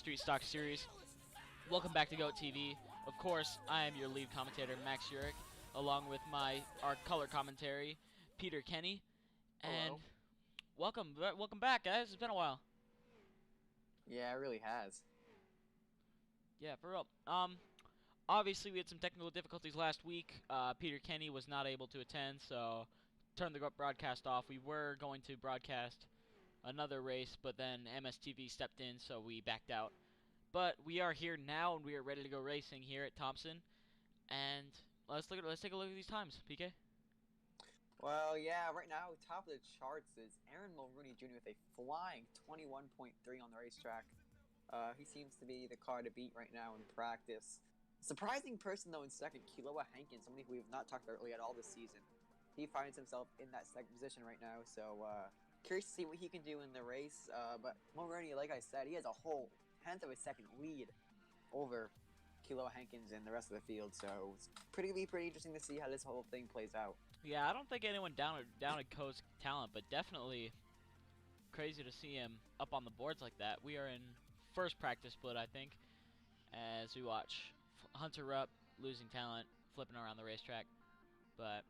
Street Stock Series. Welcome back to GOAT TV. Of course, I am your lead commentator, Max Yurek, along with our color commentary, Peter Kenny. And Hello. welcome back, guys. It's been a while. Yeah, it really has. Yeah, for real. Obviously we had some technical difficulties last week. Peter Kenny was not able to attend, so turned the broadcast off. We were going to broadcast another race, but then MSTV stepped in, so we backed out. But we are here now, and we are ready to go racing here at Thompson. And let's take a look at these times, PK. Well, yeah, right now, top of the charts is Aaron Mulrooney Jr. with a flying 21.3 on the racetrack. He seems to be the car to beat right now in practice. Surprising person, though, in second, Kealoha Hankins, somebody who we have not talked about really at all this season. He finds himself in that second position right now, so curious to see what he can do in the race. But Mulrooney, like I said, he has a whole tenth of a second lead over Kealoha Hankins and the rest of the field, so it's pretty interesting to see how this whole thing plays out. Yeah, I don't think anyone downed Co's talent, but definitely crazy to see him up on the boards like that. We are in first practice split, I think, as we watch Hunter Rupp losing talent, flipping around the racetrack. But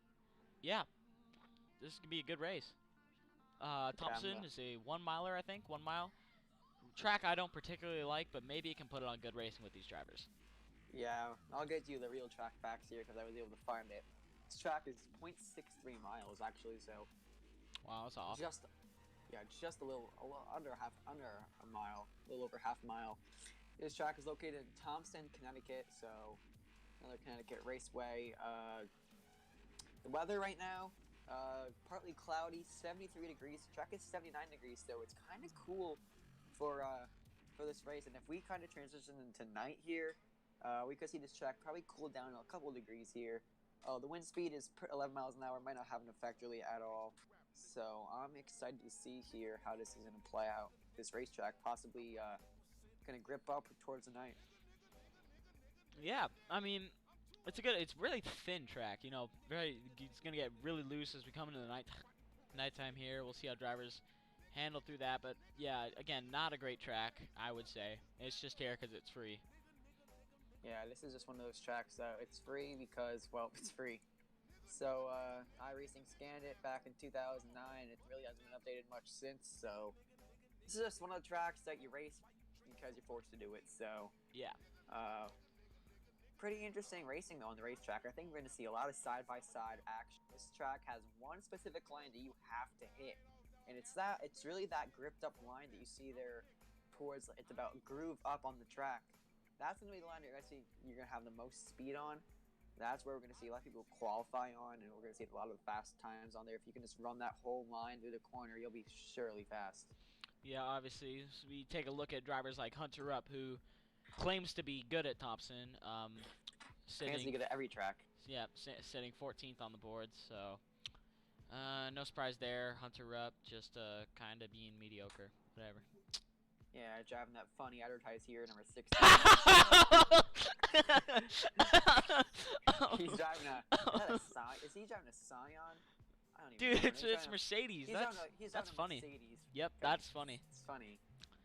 yeah, this is gonna be a good race. Thompson is a 1 miler, I think, 1 mile track. I don't particularly like, but maybe it can put it on good racing with these drivers. Yeah, I'll get you the real track facts here because I was able to find it. This track is 0.63 miles actually, so wow, that's off. Just a little under a mile, a little over half a mile. This track is located in Thompson, Connecticut, so another Connecticut raceway. The weather right now, partly cloudy, 73 degrees. The track is 79 degrees, so it's kind of cool for this race. And if we kind of transition into night here, we could see this track probably cool down a couple degrees here. The wind speed is 11 miles an hour, might not have an effect really at all. So I'm excited to see here how this is going to play out. This racetrack possibly going to grip up towards the night. Yeah, I mean, it's really thin track, you know, it's going to get really loose as we come into the nighttime here. We'll see how drivers handle through that, but yeah, again, not a great track, I would say. It's just here because it's free. Yeah, this is just one of those tracks. It's free because, well, it's free. So iRacing scanned it back in 2009. It really hasn't been updated much since. So this is just one of the tracks that you race because you're forced to do it. So yeah, pretty interesting racing though on the racetrack. I think we're going to see a lot of side-by-side action. This track has one specific line that you have to hit, and it's really that gripped up line that you see there towards. It's about groove up on the track. That's going to be the line you're going to have the most speed on. That's where we're going to see a lot of people qualify on, and we're going to see a lot of the fast times on there. If you can just run that whole line through the corner, you'll be surely fast. Yeah, obviously, we take a look at drivers like Hunter Rupp, who claims to be good at Thompson. Sitting good at every track. Yeah, sitting 14th on the board, so no surprise there. Hunter Rupp just kind of being mediocre, whatever. Yeah, driving that funny advertise here, number 16. He's driving is he driving a Scion? I don't even know. It's Mercedes. That's funny. Mercedes. Yep, that's funny. It's funny.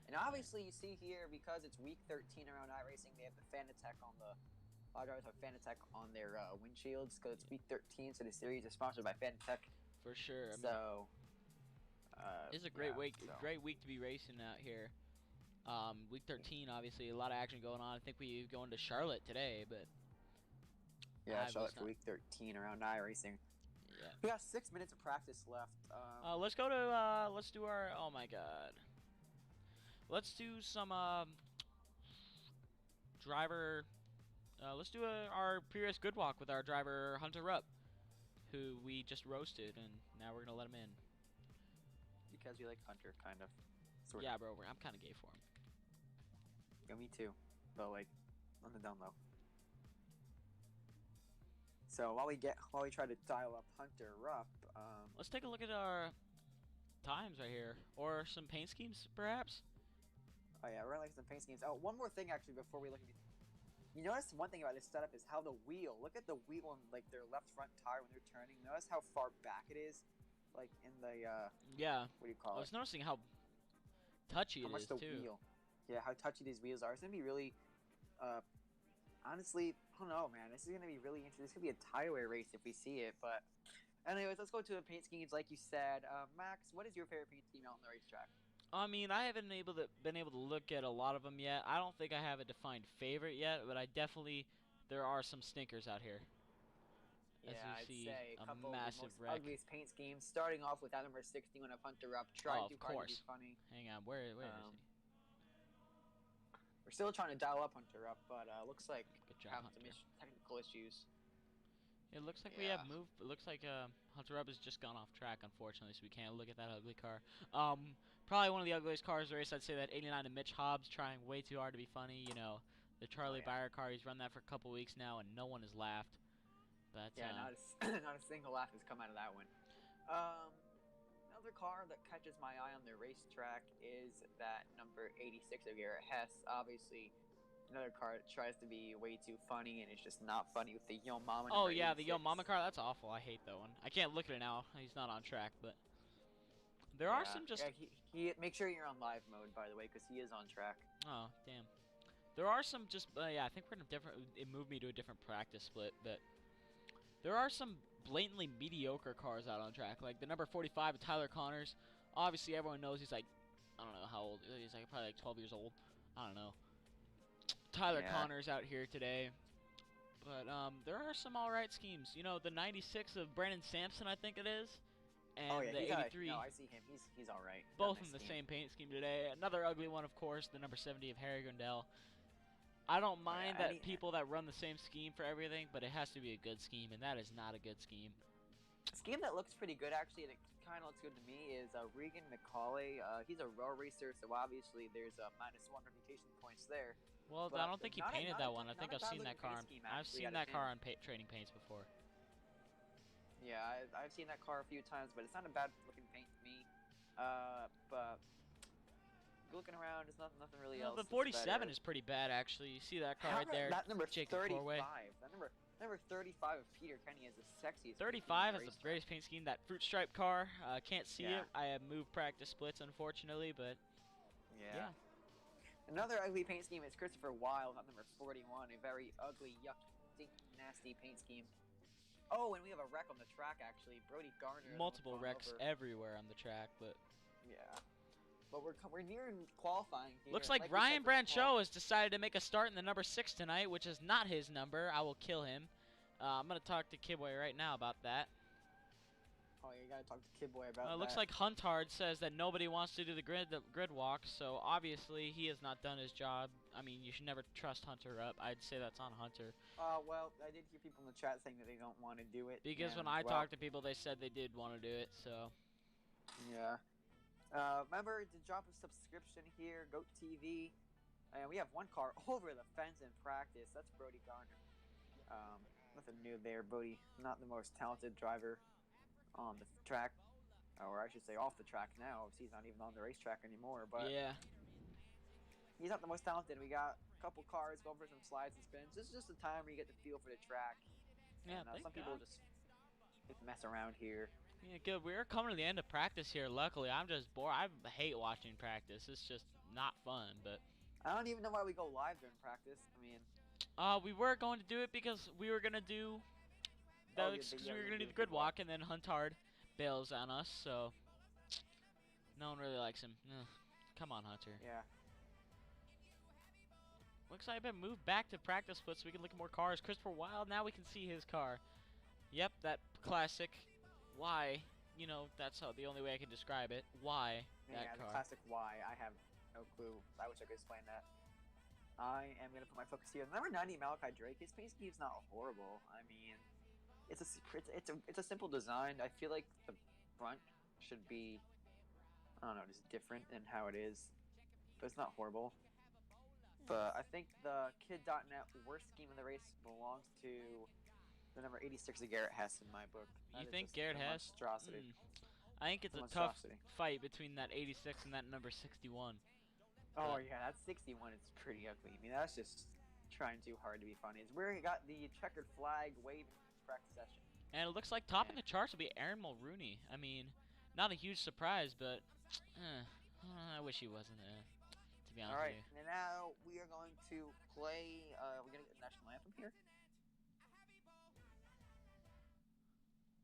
And obviously you see here, because it's week 13 around iRacing, they have the Fanatec on the... A lot of drivers have Fanatec on their windshields because it's week 13, so the series is sponsored by Fanatec. For sure. I mean, so... it's a great week to be racing out here. Week 13, obviously, a lot of action going on. I think we go into Charlotte today, but... Yeah, Charlotte for week 13 around iRacing. Yeah. We got 6 minutes of practice left. Let's go to, let's do our, oh my god. Let's do some, driver, let's do our previous good walk with our driver, Hunter Rupp, who we just roasted, and now we're going to let him in. Because you like Hunter, kind of. Sort of. Bro, I'm kind of gay for him. Yeah, me too. But, like, on the down low. So while we try to dial up Hunter Rupp, let's take a look at our times right here, or some paint schemes, perhaps. Oh yeah, we're gonna look at some paint schemes. Oh, one more thing actually before we look at. You notice one thing about this setup is how the wheel. Look at the wheel on like their left front tire when they're turning. Notice how far back it is, like in the yeah. What do you call it? I was noticing how touchy how it much is the too. wheel. yeah, how touchy these wheels are. It's gonna be really, honestly, I don't know, man. This is gonna be really interesting. This could be a tie-away race if we see it. But, anyways, let's go to the paint schemes, like you said. Max, what is your favorite paint scheme out on the racetrack? I mean, I haven't been able to look at a lot of them yet. I don't think I have a defined favorite yet, but I definitely there are some stinkers out here. As Yeah, you I'd see, say a a couple of the massive most wreck. ugliest paint schemes. Starting off with that number 61 of Hunter Up, Oh, trying of too hard to be course. funny. Hang on, where is he? We're still trying to dial up Hunter Up, but looks like Good we're job, having some Hunter. technical issues. It looks like we Yeah. have moved. It looks like Hunter Up has just gone off track, unfortunately, so we can't look at that ugly car. Probably one of the ugliest cars in the race. I'd say that 89 of Mitch Hobbs trying way too hard to be funny. You know, the Charlie yeah. Byer car. He's run that for a couple weeks now, and no one has laughed. But Yeah, not not a single laugh has come out of that one. Another car that catches my eye on the racetrack is that number 86 of Garrett Hess. Obviously, another car that tries to be way too funny and it's just not funny with the Yo Mama. oh number yeah, the Yo 86. Mama car. That's awful. I hate that one. I can't look at it now. He's not on track, but there are some just. Yeah, he make sure you're on live mode, by the way, because he is on track. Oh damn. There are some just. Yeah, I think we're in a different. It moved me to a different practice split, but there are some blatantly mediocre cars out on track, like the number 45 of Tyler Connors. Obviously, everyone knows he's like, I don't know how old. He's like probably like 12 years old. I don't know. Tyler Connors out here today. But there are some alright schemes. You know, the 96 of Brandon Sampson, I think it is, and the 83. No, I see him. He's all right. Both in the same paint scheme today. Another ugly one, of course, the number 70 of Harry Grandel. I don't mind that people that run the same scheme for everything, but it has to be a good scheme, and that is not a good scheme. A scheme that looks pretty good, actually, and it kind of looks good to me, is Regan McCauley. He's a raw racer, so obviously there's a -1 reputation points there. Well, but I don't think he painted that one. I think I've seen that car. I've seen that car on training paints before. Yeah, I've seen that car a few times, but it's not a bad looking paint to me. But looking around, there's nothing really else. The 47 is pretty bad, actually. You see that car right there? That number Jacob 35. That number 35 of Peter Kenny is the sexiest. 35 is the greatest paint scheme. That fruit stripe car. Can't see it. I have moved practice splits, unfortunately, but yeah. Another ugly paint scheme is Christopher Wilde, at number 41. A very ugly, yucky, stinky, nasty paint scheme. Oh, and we have a wreck on the track, actually. Brody Garner. Multiple wrecks everywhere on the track, but yeah. But we're near qualifying here. Looks like Ryan Brancho has decided to make a start in the number 6 tonight, which is not his number. I will kill him. I'm going to talk to Kidboy right now about that. Oh, you got to talk to Kidboy about that. It looks like Huntard says that nobody wants to do the grid walk, so obviously he has not done his job. I mean, you should never trust Hunter up. I'd say that's on Hunter. Well, I did hear people in the chat saying that they don't want to do it. Because when I talked to people, they said they did want to do it, so. Yeah. Remember to drop a subscription here, Goat TV, and we have one car over the fence in practice. That's Brody Garner. Nothing new there. Brody, not the most talented driver on the track, or I should say off the track now. He's not even on the racetrack anymore. But yeah, he's not the most talented. We got a couple cars going for some slides and spins. This is just a time where you get the feel for the track. Yeah, and, some people just mess around here. Yeah, good. We're coming to the end of practice here. Luckily, I'm just bored. I hate watching practice. It's just not fun. But I don't even know why we go live during practice. I mean, we were going to do it because we were gonna do. We were gonna do the grid walk, and then Huntard bails on us. So no one really likes him. Ugh. Come on, Hunter. Yeah. Looks like I've been moved back to practice split so we can look at more cars. Christopher Wilde. Now we can see his car. Yep, that classic. Why? You know, that's the only way I can describe it. Why that car? The classic why. I have no clue. I wish I could explain that. I am going to put my focus here. Number 90, Malachi Drake. His paint scheme's not horrible. I mean, it's a simple design. I feel like the front should be, I don't know, just different than how it is. But it's not horrible. But I think the Kid.net worst scheme in the race belongs to the number 86 of Garrett Hess in my book. You think Garrett Hess? Monstrosity. I think it's a tough fight between that 86 and that number 61. Oh yeah, that 61 is pretty ugly. I mean, that's just trying too hard to be funny. It's where he got the checkered flag waving practice session. And it looks like topping the charts will be Aaron Mulrooney. I mean, not a huge surprise, but I wish he wasn't. To to be honest All right, with you. and now we are going to play. We're gonna get the national anthem here.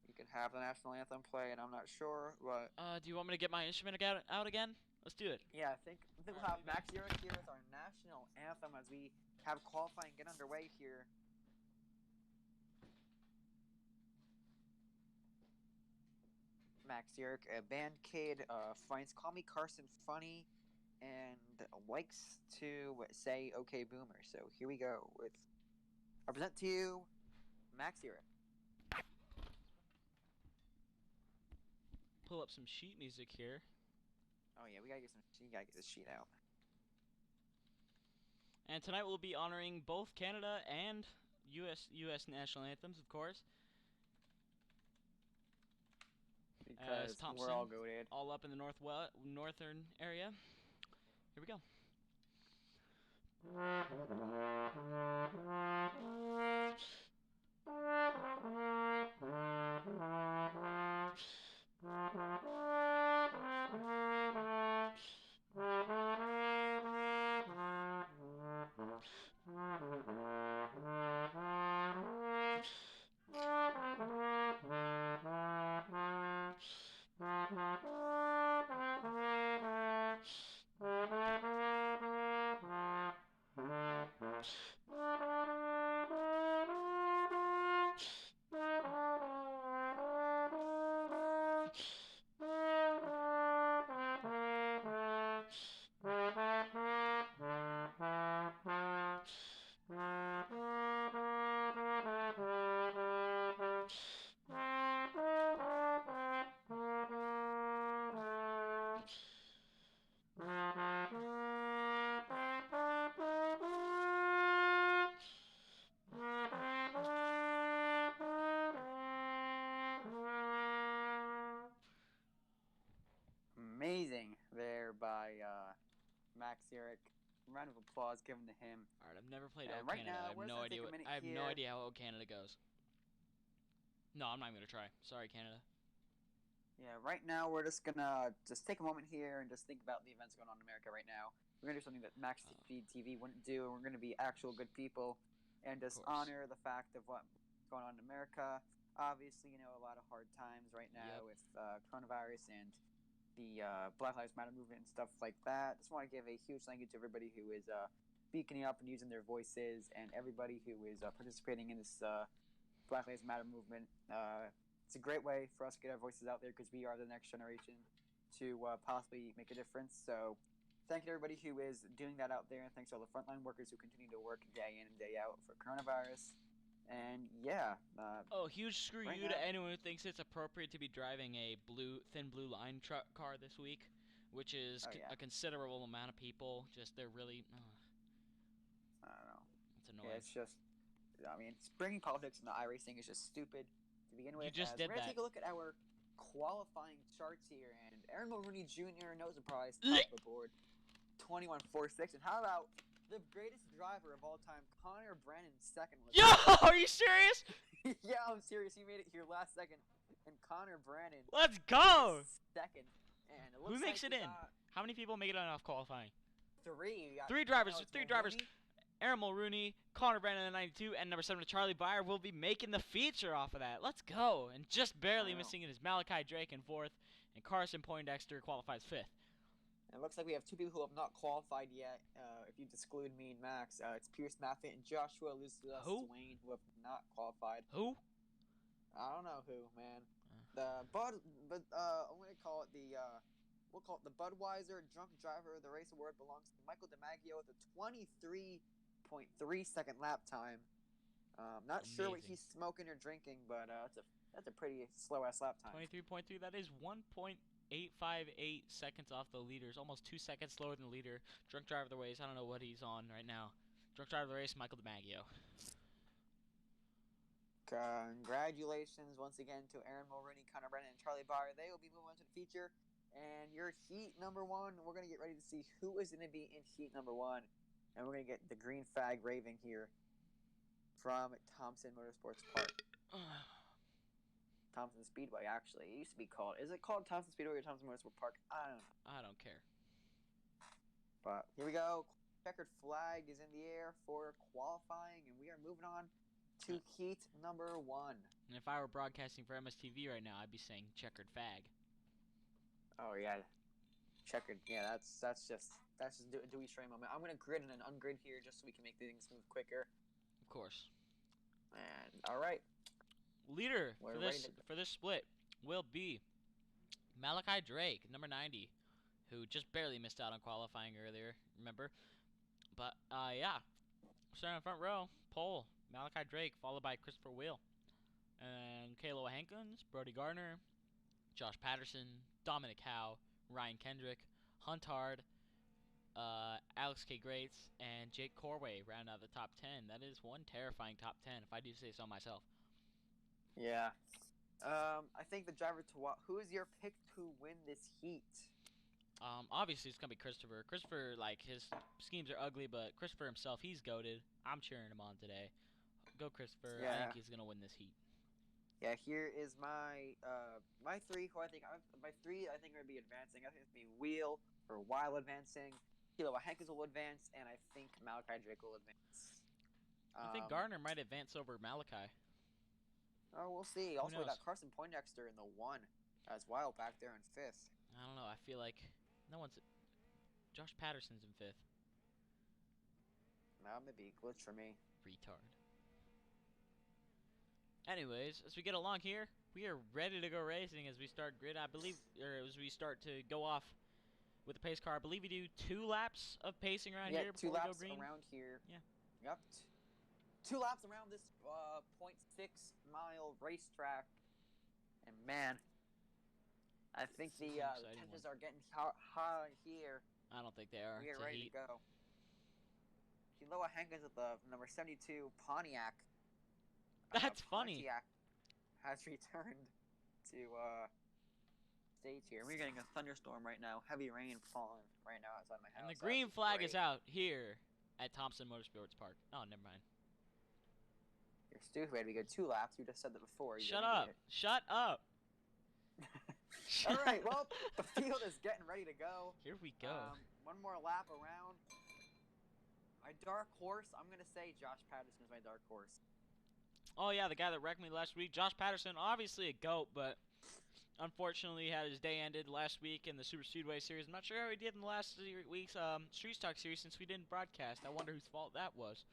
You can have the national anthem play, and I'm not sure, but Do you want me to get my instrument out again? Let's do it. yeah, I think we'll have Max Yurek here with our national anthem as we have qualifying get underway here. Max Yurek, a band kid, finds Call Me Carson funny and likes to say "Okay, Boomer." So here we go with. I present to you, Max Yurek. Pull up some sheet music here. Oh yeah, we gotta get some. You gotta get this sheet out. And tonight we'll be honoring both Canada and U.S. national anthems, of course. Because Thompson, we're all goated. all up in the northern area. Here we go. Amazing there by Max Yurek. Round of applause given to him. All right, I've never played And O right Canada. now, I have we're no just gonna idea. take a minute I have no here. idea how O Canada goes. No, I'm not even gonna try. Sorry, Canada. Yeah, right now we're just gonna take a moment here and just think about the events going on in America right now. We're gonna do something that Max Feed TV wouldn't do, and we're gonna be actual good people and just honor the fact of what's going on in America. Obviously, you know, a lot of hard times right now with coronavirus and the Black Lives Matter movement and stuff like that. Just want to give a huge thank you to everybody who is speaking up and using their voices, and everybody who is participating in this Black Lives Matter movement. It's a great way for us to get our voices out there because we are the next generation to possibly make a difference. So thank you to everybody who is doing that out there, and thanks to all the frontline workers who continue to work day in and day out for coronavirus. And yeah. Huge screw right you now, to anyone who thinks it's appropriate to be driving a thin blue line car this week, which is a considerable amount of people. Just they're really. I don't know. It's annoying. Yeah, it's just. I mean, bringing politics into iRacing is just stupid to begin with. You just did we're gonna that. take a look at our qualifying charts here, and Aaron Mulrooney Jr. no surprise top of the board, 21.46. And how about the greatest driver of all time, Connor Brennan, second. Yo, are you serious? Yeah, I'm serious. He made it here last second, and Connor Brennan. Let's go. Second, and it looks who makes like it in? How many people make it on off qualifying? Three. Three drivers. Three drivers. Aaron Mulrooney, Connor Brennan in the 92, and number 7 Charlie Byer will be making the feature off of that. Let's go. And just barely missing it is Malachi Drake in 4th, and Carson Poindexter qualifies 5th. And it looks like we have two people who have not qualified yet. If you exclude me and Max, it's Pierce Maffett and Joshua Swain who have not qualified. Who? I don't know who, man. I'm gonna call it we'll call it the Budweiser Drunk Driver of the Race Award belongs to Michael DiMaggio with a 23.3 second lap time. Not sure what he's smoking or drinking, but that's a pretty slow ass lap time. 23.3. That is 1.858 seconds off the leaders, almost 2 seconds slower than the leader. Drunk Driver of the Race. I don't know what he's on right now. Drunk Driver of the Race, Michael DiMaggio. Congratulations once again to Aaron Mulrooney, Connor Brennan, and Charlie Byer. They will be moving on to the feature. And your heat number 1, we're going to get ready to see who is going to be in heat number 1. And we're going to get the green flag raving here from Thompson Motorsports Park. Thompson Speedway, actually. It used to be called. Is it called Thompson Speedway or Thompson Motorsports Park? I don't know. I don't care. But here we go. Checkered flag is in the air for qualifying, and we are moving on to heat number 1. And if I were broadcasting for MSTV right now, I'd be saying checkered fag. Oh yeah, checkered. Yeah, that's just Dewey Stray moment. I'm gonna grid and ungrid here just so we can make things move quicker. Of course. And all right, leader for this split will be Malachi Drake, number 90, who just barely missed out on qualifying earlier. Remember? But yeah, starting in front row, pole Malachi Drake, followed by Christopher Wheel, and Kealoha Hankins, Brody Gardner, Josh Patterson, Dominic Howe, Ryan Kendrick, Huntard, Alex K. Grates, and Jake Corway round out the top 10. That is one terrifying top 10, if I do say so myself. Yeah. I think the driver to who is your pick to win this heat? Obviously it's gonna be Christopher. Christopher, like, his schemes are ugly, but Christopher himself, he's goated. I'm cheering him on today. Go Christopher. Yeah. I think he's gonna win this heat. Yeah, here is my my three. I think are gonna be advancing. I think it's gonna be Wheel or Wild advancing. Kealoha Hankins will advance, and I think Malachi Drake will advance. I think Gardner might advance over Malachi. Oh, we'll see. Also, we got Carson Poindexter in the 1 as Wild back there in 5th. I don't know. I feel like no one's. Josh Patterson's in 5th. That may be a glitch for me. Retard. Anyways, as we get along here, we are ready to go racing as we start grid. I believe, or as we start to go off with the pace car. I believe we do 2 laps of pacing around here before 2 we laps go green. around here. Yeah. Yep. 2 laps around this 0.6-mile racetrack, and man, I think the tensions are getting high here. I don't think they are. We are ready to go. Kealoha Hankins with the number 72 Pontiac. That's funny. Pontiac has returned to stage here. We're getting a thunderstorm right now. Heavy rain falling right now outside my house. And the green flag is out here at Thompson Motorsports Park. Oh, never mind. You're stupid. We go 2 laps. You just said that before. Shut up. Shut up. All right. Well, the field is getting ready to go. Here we go. 1 more lap around. My dark horse. I'm gonna say Josh Patterson is my dark horse. Oh yeah, the guy that wrecked me last week. Josh Patterson, obviously a GOAT, but unfortunately had his day ended last week in the Super Speedway Series. I'm not sure how he did in the last week's Street Stock Series since we didn't broadcast. I wonder whose fault that was.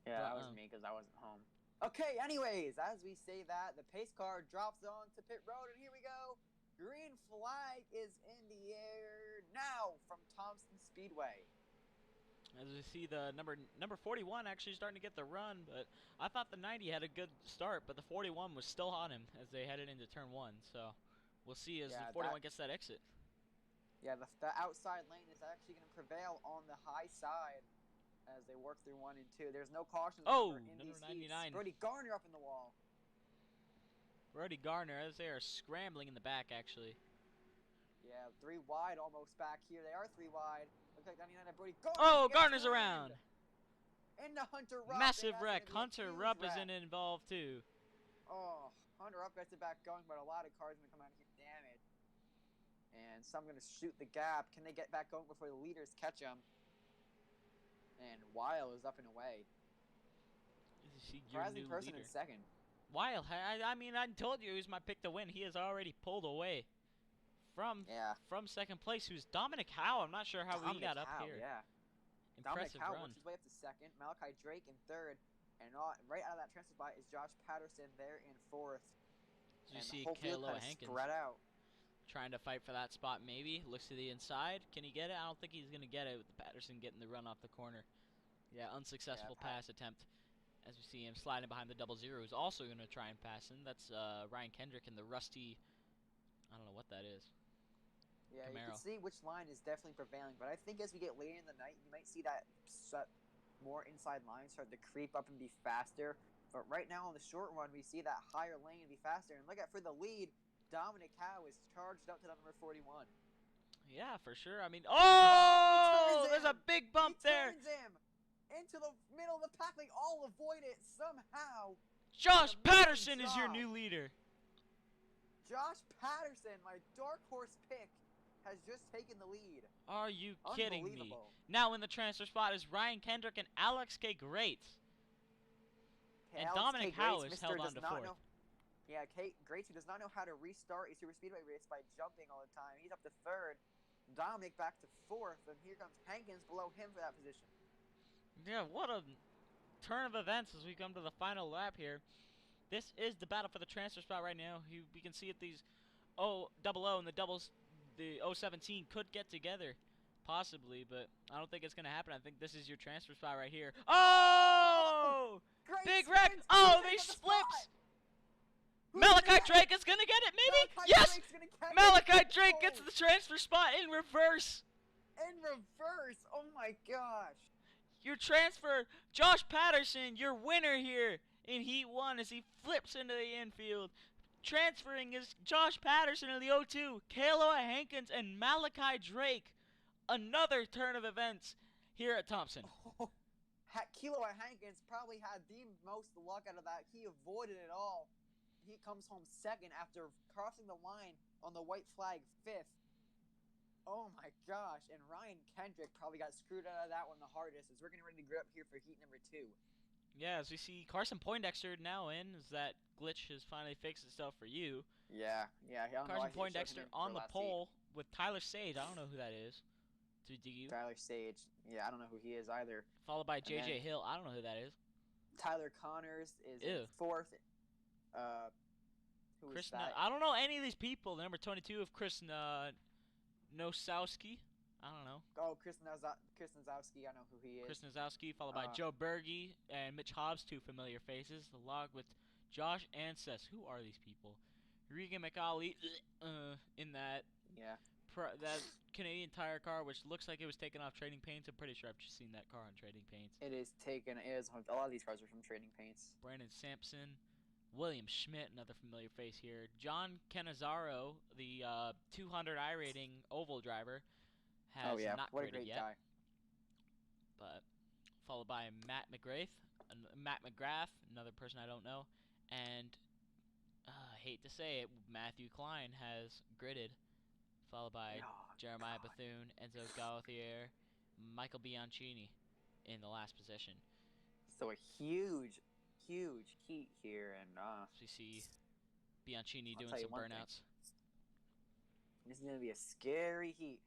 Yeah, that was me because I wasn't home. Okay, anyways, as we say that, the pace car drops on to pit road, and here we go. Green flag is in the air now from Thompson Speedway. As we see the number 41 actually starting to get the run, but I thought the 90 had a good start, but the 41 was still on him as they headed into turn 1. So we'll see as the 41 gets that exit. Yeah, the outside lane is actually going to prevail on the high side as they work through 1 and 2. There's no cautions number in these 99. Heats. Brody Gardner up in the wall. Brody Gardner, as they are scrambling in the back, actually. Yeah, 3 wide almost back here. They are 3 wide. Looks like 99 and Brody Gardner. Oh, Gardner's around. Into Hunter Rupp. Massive wreck. Hunter Rupp is involved too. Oh, Hunter Rupp gets it back going, but a lot of cars going to come out here damaged. And some going to shoot the gap. Can they get back going before the leaders catch them? And Weil is up and away. Surprising person in second. Weil, I mean, I told you he was my pick to win. He has already pulled away from second place. Who's Dominic Howe? I'm not sure how we got up here. Yeah. Impressive Dominic Howe run. works his way up to second. Malachi Drake in third. And right out of that transfer spot is Josh Patterson there in 4th. So you see Kealoha Hankins spread out. Trying to fight for that spot maybe. Looks to the inside. Can he get it? I don't think he's going to get it with Patterson getting the run off the corner. Yeah, unsuccessful pass attempt. As we see him sliding behind the 00, who's also going to try and pass him. That's Ryan Kendrick in the rusty, I don't know what that is. Yeah, Camaro. You can see which line is definitely prevailing. But I think as we get later in the night, you might see that more inside line start to creep up and be faster. But right now on the short run, we see that higher lane be faster. And look at for the lead, Dominic Howe is charged up to the number 41. Yeah, for sure. I mean, oh, there's a big bump there. Turns him into the middle of the pack. They all avoid it somehow. Josh Patterson is your new leader. Josh Patterson, my dark horse pick has just taken the lead. Are you kidding me? Unbelievable. Now in the transfer spot is Ryan Kendrick and Alex K. Greats. Okay, And Alex Dominic K. Grace, Howes Mr. held does on to not fourth. know. Yeah, Kate Grace, who does not know how to restart a super speedway race by jumping all the time. He's up to third. Dominic back to fourth, and here comes Hankins below him for that position. Yeah, what a turn of events as we come to the final lap here. This is the battle for the transfer spot right now. We can see if these double O and the 017 could get together, possibly, but I don't think it's gonna happen. I think this is your transfer spot right here. Oh! Big wreck! Oh, they flips! Malachi Drake is gonna get it, maybe? Yes! Malachi Drake gets the transfer spot in reverse. In reverse! Oh my gosh! Your transfer, Josh Patterson, your winner here in Heat 1 as he flips into the infield. Transferring is Josh Patterson in the 0-2, Kealoha Hankins, and Malachi Drake. Another turn of events here at Thompson. Kealoha Hankins probably had the most luck out of that. He avoided it all. He comes home second after crossing the line on the white flag fifth. Oh my gosh, and Ryan Kendrick probably got screwed out of that one the hardest as we're getting ready to get up here for heat number 2. Yeah, as we see Carson Poindexter now in, as that glitch has finally fixed itself for you. Yeah. Carson Poindexter on the pole with Tyler Sage. I don't know who that is. Do you? Tyler Sage. Yeah, I don't know who he is either. Followed by JJ Hill. I don't know who that is. Tyler Connors is in fourth. Who is that? I don't know any of these people. The number 22 of Chris Nosowski. I don't know. Oh, Chris Nozowski. I know who he is. Chris Nozowski, followed by Joe Berge and Mitch Hobbs, two familiar faces. The log with Josh Anses. Who are these people? Regan McAuley in that. Yeah. That Canadian Tire car, which looks like it was taken off Trading Paints. I'm pretty sure I've just seen that car on Trading Paints. It is taken. A lot of these cars are from Trading Paints. Brandon Sampson. William Schmidt, another familiar face here. John Cannizzaro, the 200 iRacing oval driver, has not what a graded great yet. guy. But followed by Matt McGrath, another person I don't know, and I hate to say it, Matthew Klein has gridded, followed by Jeremiah Bethune, Enzo Gauthier, Michael Bianchini in the last position. So a huge heat here, and we see Bianchini doing some burnouts. This is gonna be a scary heat.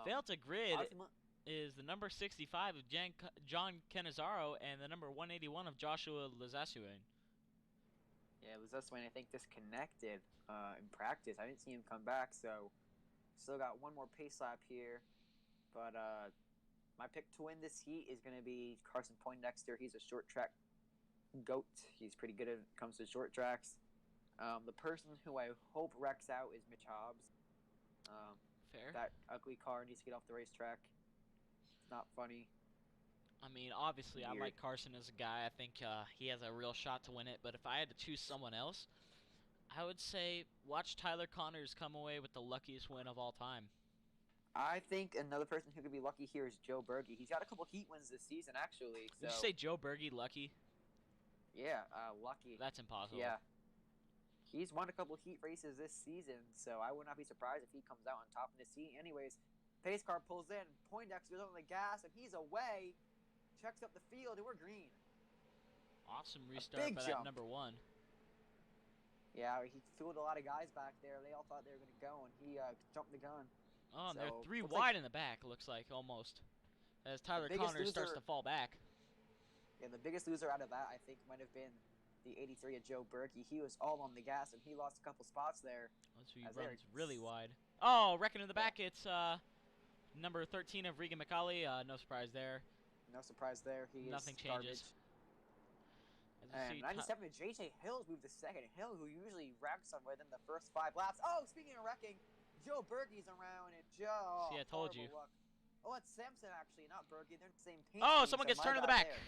Failed to grid is the number 65 of John Cannizzaro and the number 181 of Joshua Lazasuin. Yeah, Lazasuin I think disconnected in practice. I didn't see him come back, so still got one more pace lap here. But my pick to win this heat is gonna be Carson Poindexter. He's a short track goat. He's pretty good when it comes to short tracks. The person who I hope wrecks out is Mitch Hobbs. Fair. That ugly car needs to get off the racetrack. It's not funny. I mean, obviously, Weird. I like Carson as a guy. I think he has a real shot to win it. But if I had to choose someone else, I would say watch Tyler Connors come away with the luckiest win of all time. I think another person who could be lucky here is Joe Berge. He's got a couple heat wins this season, actually. So. Did you say Joe Berge lucky? Yeah, lucky. That's impossible. Yeah. He's won a couple heat races this season, so I would not be surprised if he comes out on top in this heat. Anyways, pace car pulls in, Poindexter's on the gas, and he's away. Checks up the field, and we're green. Awesome restart by that number 1. Yeah, he fooled a lot of guys back there. They all thought they were going to go, and he jumped the gun. Oh, and they're 3 wide in the back, looks like, almost. As Tyler Connors starts to fall back. Yeah, the biggest loser out of that, I think, might have been the 83 of Joe Berge. He was all on the gas, and he lost a couple spots there. He runs really wide. Oh, wrecking in the back, it's number 13 of Regan McAuley. No surprise there. No surprise there. Nothing changes. And 97 of JJ Hill's moved to second. Hill, who usually wrecks on within the first 5 laps. Oh, speaking of wrecking, Joe Berge's around, and Joe. See, I told you. Luck. Oh, it's Sampson, actually, not Berge. They're in the same paint. Oh, someone gets turned in the back. There.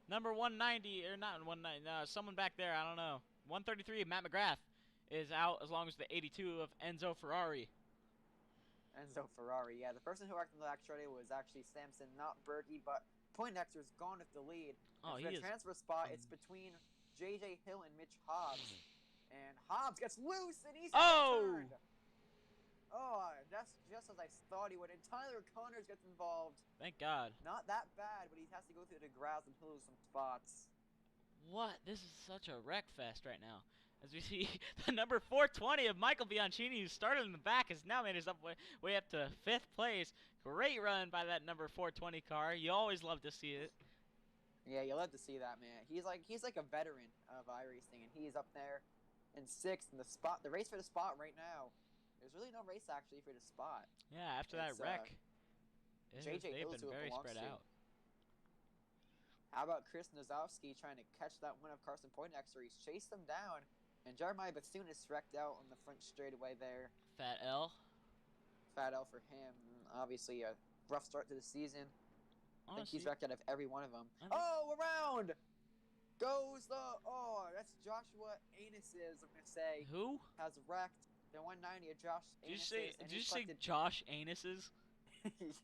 Number 190, or not 190, no, someone back there, I don't know. 133, Matt McGrath, is out as long as the 82 of Enzo Ferrari. Enzo Ferrari, yeah. The person who wrecked in the back shortly was actually Sampson, not Berge, but Poindexter's gone with the lead. Oh, and for the transfer spot, it's between JJ Hill and Mitch Hobbs. And Hobbs gets loose, and he's turned. Oh, that's just as I thought he would. And Tyler Connors gets involved. Thank God. Not that bad, but he has to go through the grass and lose some spots. What? This is such a wreck fest right now. As we see, the number 420 of Michael Bianchini, who started in the back, has now made his way up to 5th place. Great run by that number 420 car. You always love to see it. Yeah, you love to see that, man. He's like a veteran of iRacing, and he's up there in 6th in the race for the spot right now. There's really no race actually for the spot. Yeah, after that wreck, JJ they've Hills been very spread out. How about Chris Nozowski trying to catch that one of Carson Poindexter? He's chased him down, and Jeremiah Batsunis wrecked out on the front straightaway there. Fat L. Fat L for him. Obviously, a rough start to the season. Honestly, I think he's wrecked out of every one of them. Oh, around! Goes the... Oh, that's Joshua Anis's, I'm going to say. Who? Has wrecked the 190 of Josh Anis's. Did you say Josh Anis's? Yeah, he's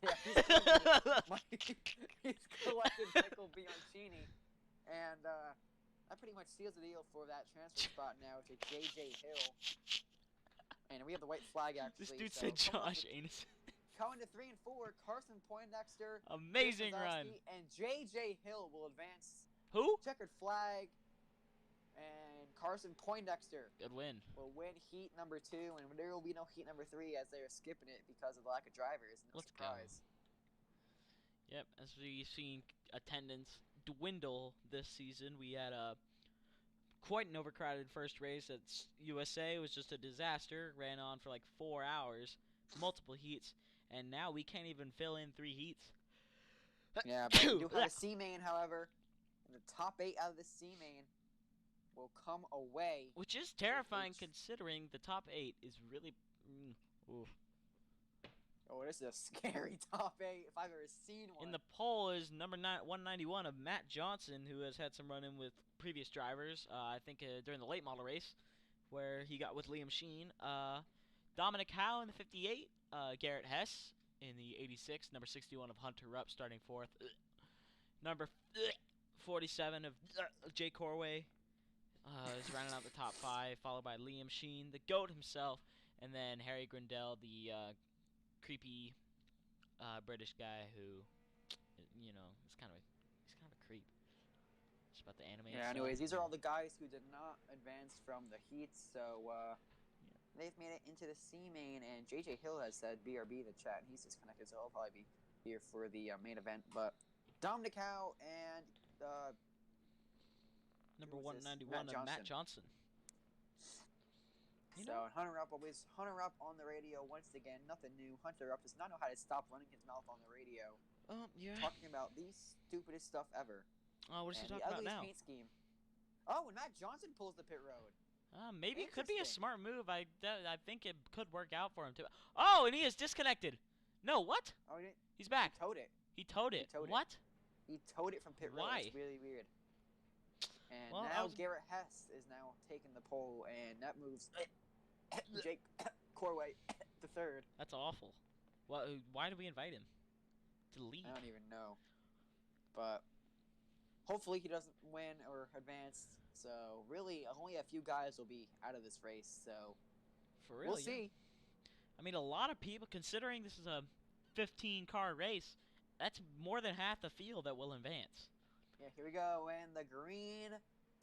collected Michael Bianchini. And that pretty much seals the deal for that transfer spot now to JJ Hill. And we have the white flag, actually. This dude said Josh Anis. Coming to 3 and 4, Carson Poindexter. Amazing run. And JJ Hill will advance. Who? Checkered flag. And Carson Poindexter. Good win. Will win heat number 2, and there will be no heat number 3 as they are skipping it because of the lack of drivers. No surprise. Go. Yep, as we've seen attendance dwindle this season, we had quite an overcrowded first race at USA. It was just a disaster. Ran on for like 4 hours, multiple heats, and now we can't even fill in 3 heats. Yeah, but we do have a C main, however. And the top 8 out of the C main will come away. Which is terrifying considering the top 8 is really... ooh. Oh, this is a scary top 8 if I've ever seen one. In the pole is number 191 of Matt Johnson, who has had some run-in with previous drivers. I think during the late model race, where he got with Liam Sheen. Dominic Howe in the 58. Garrett Hess in the 86. Number 61 of Hunter Rupp starting 4th. Number 47 of Jay Corway is rounding out the top 5, followed by Liam Sheen, the GOAT himself, and then Harry Grindell, the creepy British guy who, you know, he's kind of a creep. Just about the anime. Yeah. Anyways, these are all the guys who did not advance from the heats, so they've made it into the C main. And JJ Hill has said BRB in the chat, and he's disconnected, so he'll probably be here for the main event. But Dominic Howe and number 191 of Matt Johnson. So Hunter Rupp on the radio once again. Nothing new. Hunter Rupp does not know how to stop running his mouth on the radio. Yeah. Talking about the stupidest stuff ever. Oh, what is he talking about now? Paint scheme. Oh, and Matt Johnson pulls the pit road. Maybe it could be a smart move. I think it could work out for him too. Oh, and he is disconnected. No, what? Oh, he didn't. He's back. He towed it. He towed it. What? He towed it from pit road. Why? It's really weird. And well, now Garrett Hess is now taking the pole, and that moves Jake Corway to 3rd. That's awful. Why did we invite him to lead? I don't even know. But hopefully he doesn't win or advance. So really, only a few guys will be out of this race. So for real, we'll see. I mean, a lot of people, considering this is a 15-car race, that's more than half the field that will advance. Yeah, here we go, and the green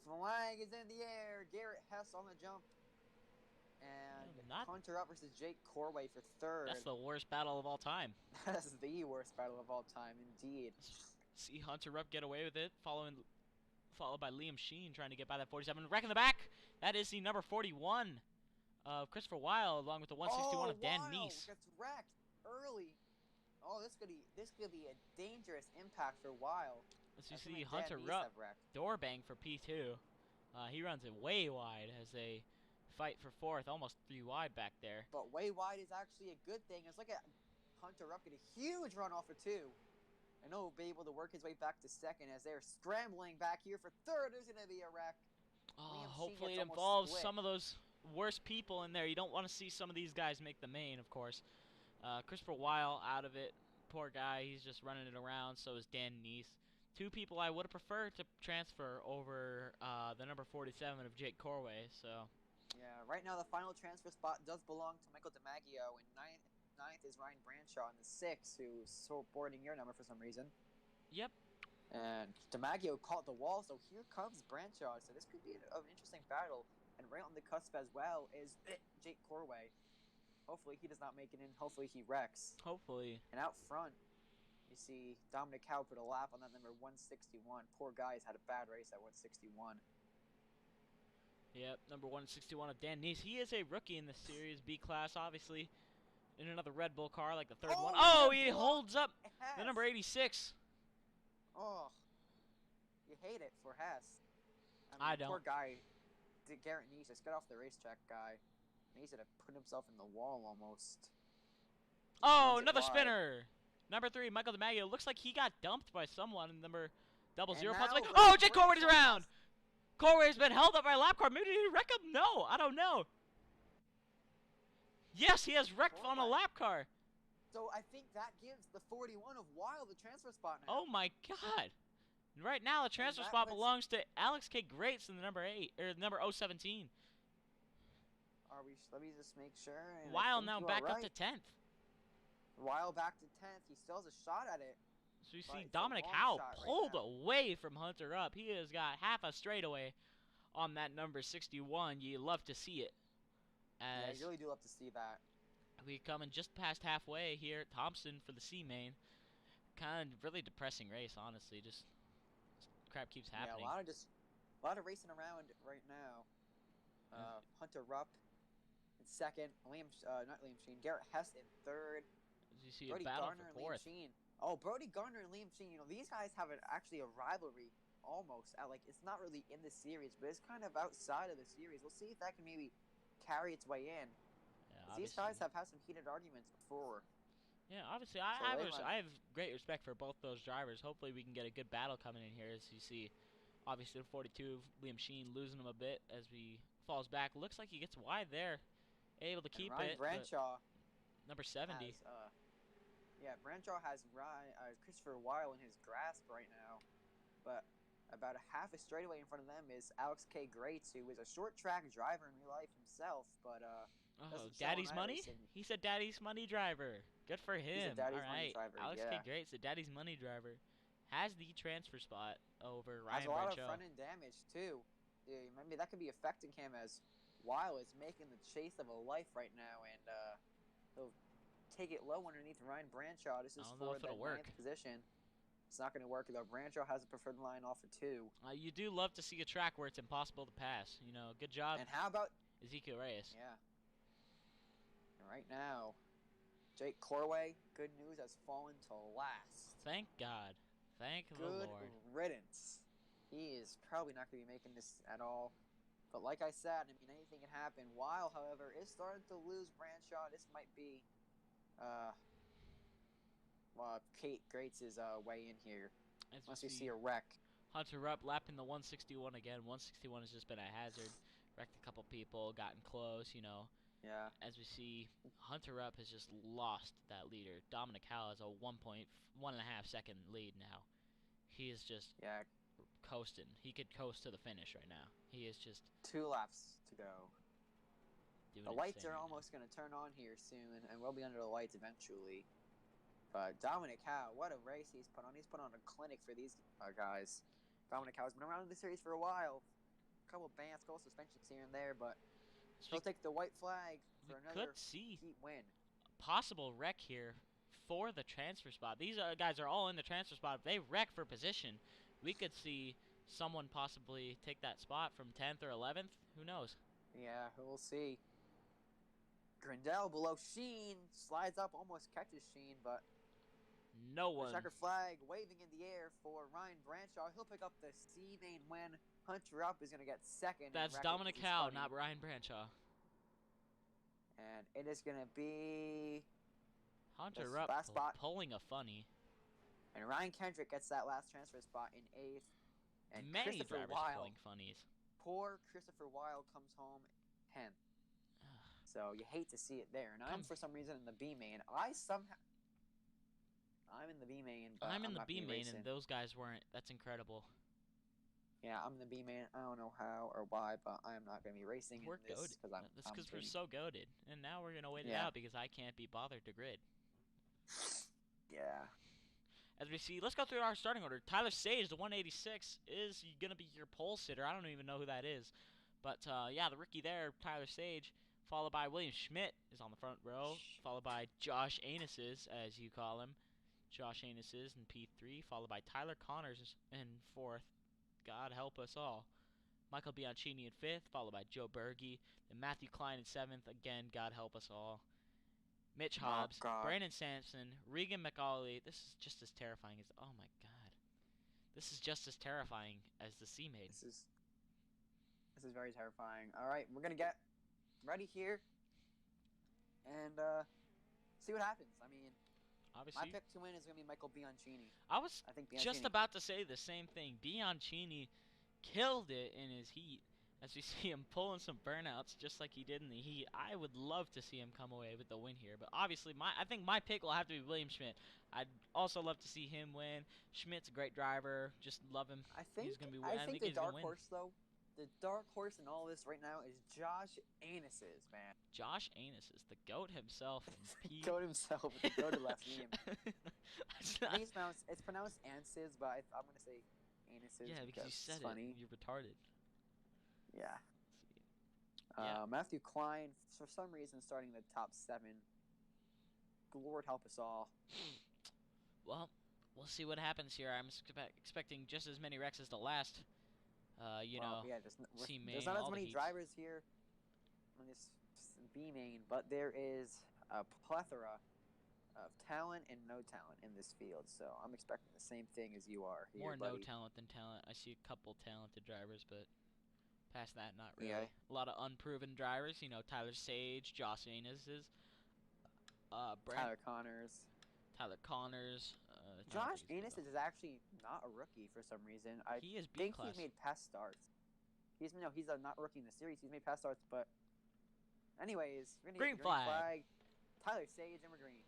flag is in the air. Garrett Hess on the jump. And Hunter Rupp versus Jake Corway for 3rd. That's the worst battle of all time. That's the worst battle of all time, indeed. See Hunter Rupp get away with it, followed by Liam Sheen trying to get by that 47. Wreck in the back. That is the number 41 of Christopher Weil, along with the 161 of Dan Neese. Gets wrecked early. Oh, this could be a dangerous impact for Weil. As you see Hunter Rupp door bang for P2. He runs it way wide as they fight for 4th, almost 3 wide back there. But way wide is actually a good thing. Let's look at Hunter Rupp get a huge run off for 2. And he'll be able to work his way back to 2nd as they're scrambling back here for 3rd. There's going to be a wreck. Hopefully it involves some of those worst people in there. You don't want to see some of these guys make the main, of course. Christopher Weil out of it. Poor guy. He's just running it around. So is Dan Neese. 2 people I would have preferred to transfer over the number 47 of Jake Corway. So yeah, Yeah, right now the final transfer spot does belong to Michael DiMaggio, and ninth is Ryan Branshaw in the 6th, who's boarding your number for some reason. Yep. And DiMaggio caught the wall, so here comes Branshaw. So this could be an interesting battle. And right on the cusp as well is Jake Corway. Hopefully he does not make it in. Hopefully he wrecks. Hopefully. And out front, you see Dominic Howe put a lap on that number 161. Poor guy has had a bad race at 161. Yep, number 161 of Dan Neese. He is a rookie in the Series B class, obviously. In another Red Bull car, like the third one. Oh, he holds up the number 86. Oh, you hate it for Hess. I don't. Poor guy, Garrett Neese, just got off the racetrack guy. Neese had to put himself in the wall almost. Oh, another spinner. Number 3, Michael DiMaggio. Looks like he got dumped by someone. Number 00. Oh, Jake Corway's around. Corway's been held up by a lap car. Maybe did he wreck him? No, I don't know. Yes, he has wrecked on a lap car. So I think that gives the 41 of Wild the transfer spot now. Oh my God! Right now the transfer spot belongs to Alex K. Grates in the number 8 or number 017. Are we? Let me just make sure. Wild now back up to 10th. Wild back to 10th. He still has a shot at it. So you see Dominic Howe pulled away from Hunter up. He has got half a straightaway on that number 61. You love to see it. Yeah, you really do love to see that. We coming just past halfway here at Thompson for the C main. Kind of really depressing race, honestly. Just crap keeps happening. Yeah, a lot of racing around right now. Hunter Rupp in 2nd. Garrett Hess in 3rd. As you see, Brody a battle Garner for 4th. and Liam Sheen. Oh, Brody Garner and Liam Sheen. You know, these guys have actually a rivalry almost. It's not really in the series, but it's kind of outside of the series. We'll see if that can maybe carry its way in. Yeah, these guys have had some heated arguments before. Yeah, obviously, I have great respect for both those drivers. Hopefully, we can get a good battle coming in here. As you see, obviously, the 42, Liam Sheen losing him a bit as he falls back. Looks like he gets wide there, able to keep Ryan it. Branshaw, number 70. Branshaw has Christopher Weil in his grasp right now, but about a half a straightaway in front of them is Alex K. Grates, who is a short track driver in real life himself, but Daddy's Money? He's a Daddy's Money driver. Good for him. He's a Daddy's Money driver, Alex K. Grates, the Daddy's Money driver, has the transfer spot over Ryan Bradshaw. Has a lot of front-end damage, too. Yeah, maybe that could be affecting him as Weil is making the chase of a life right now, and he'll take it low underneath Ryan Bradshaw. This is for the 9th position. It's not going to work, though. Bradshaw has a preferred line off of 2. You do love to see a track where it's impossible to pass. You know, good job. And how about Ezekiel Reyes? Yeah. And right now, Jake Corway, good news, has fallen to last. Thank God. Thank the Lord. Good riddance. He is probably not going to be making this at all. But like I said, I mean, anything can happen. Weil, however, is starting to lose Bradshaw. This might be Kate Grates' way in here. Unless we see a wreck. Hunter Rupp lapping the 161 again. 161 has just been a hazard. Wrecked a couple people, gotten close, you know. Yeah. As we see, Hunter Rupp has just lost that leader. Dominic Howe has a 1.5 second lead now. He is just coasting. He could coast to the finish right now. He is just 2 laps to go. The lights are almost going to turn on here soon, and we'll be under the lights eventually. But Dominic Howe, what a race he's put on. He's put on a clinic for these guys. Dominic Howe's been around in the series for a while. A couple of bans, couple suspensions here and there, but he'll take the white flag for another heat win. Possible wreck here for the transfer spot. These guys are all in the transfer spot. If they wreck for position, we could see someone possibly take that spot from 10th or 11th. Who knows? Yeah, we'll see. Grindel below Sheen, slides up, almost catches Sheen, but no one. The checker flag waving in the air for Ryan Bradshaw. He'll pick up the C main win. Hunter Rupp is going to get 2nd. That's Dominic Howe, not Ryan Bradshaw. And it is going to be Hunter Rupp pulling a funny. And Ryan Kendrick gets that last transfer spot in 8th. And many drivers pulling funnies. Poor Christopher Weil comes home 10th. So you hate to see it there. And I'm for some reason in the B main. I'm in the B main, but I'm in the B main, and those guys weren't. That's incredible. Yeah, I'm the B man. I don't know how or why, but I am not gonna be racing We're in this goaded. because I'm. That's because we're so goaded. And now we're gonna wait it Yeah. out because I can't be bothered to grid. Yeah. As we see, let's go through our starting order. Tyler Sage, the 186, is gonna be your pole sitter. I don't even know who that is, but yeah, the rookie there, Tyler Sage, followed by William Schmidt is on the front row, followed by Josh Anuses, as you call him. Josh Anuses in P3, followed by Tyler Connors in 4th. God help us all. Michael Bianchini in 5th, followed by Joe Berge. Then Matthew Klein in 7th. Again, God help us all. Mitch Hobbs, Brandon Sampson, Regan McAuley. This is just as terrifying as... Oh, my God. This is just as terrifying as the C-Maid. This is very terrifying. All right, we're going to get ready here and see what happens. I mean... Obviously, my pick to win is going to be Michael Bianchini. I think just about to say the same thing. Bianchini killed it in his heat. As we see him pulling some burnouts just like he did in the heat. I would love to see him come away with the win here. But obviously, I think my pick will have to be William Schmidt. I'd also love to see him win. Schmidt's a great driver. Just love him. I think the dark horse, though, the dark horse in all this right now is Josh Anuses, man. Josh Anuses, the GOAT himself. The GOAT himself with the GOAT last name. I think it's pronounced Anuses, but I'm going to say Anuses. Yeah, because you said it. You're retarded. Yeah. Matthew Klein, for some reason, starting in the top 7. Lord help us all. Well, we'll see what happens here. I'm expecting just as many wrecks as the last. There's not as many drivers here on this B main, but there is a plethora of talent and no talent in this field. So I'm expecting the same thing as you are here, More buddy. no talent than talent. I see a couple talented drivers, but past that, not really. Yeah. A lot of unproven drivers. You know, Tyler Sage, Josh Anuses, Tyler Connors. Josh Anuses is actually not a rookie for some reason. He is think B-class. He's made past starts. He's not rookie in the series. He's made past starts, but anyways, we're gonna green get flag. Tyler Sage and we're green.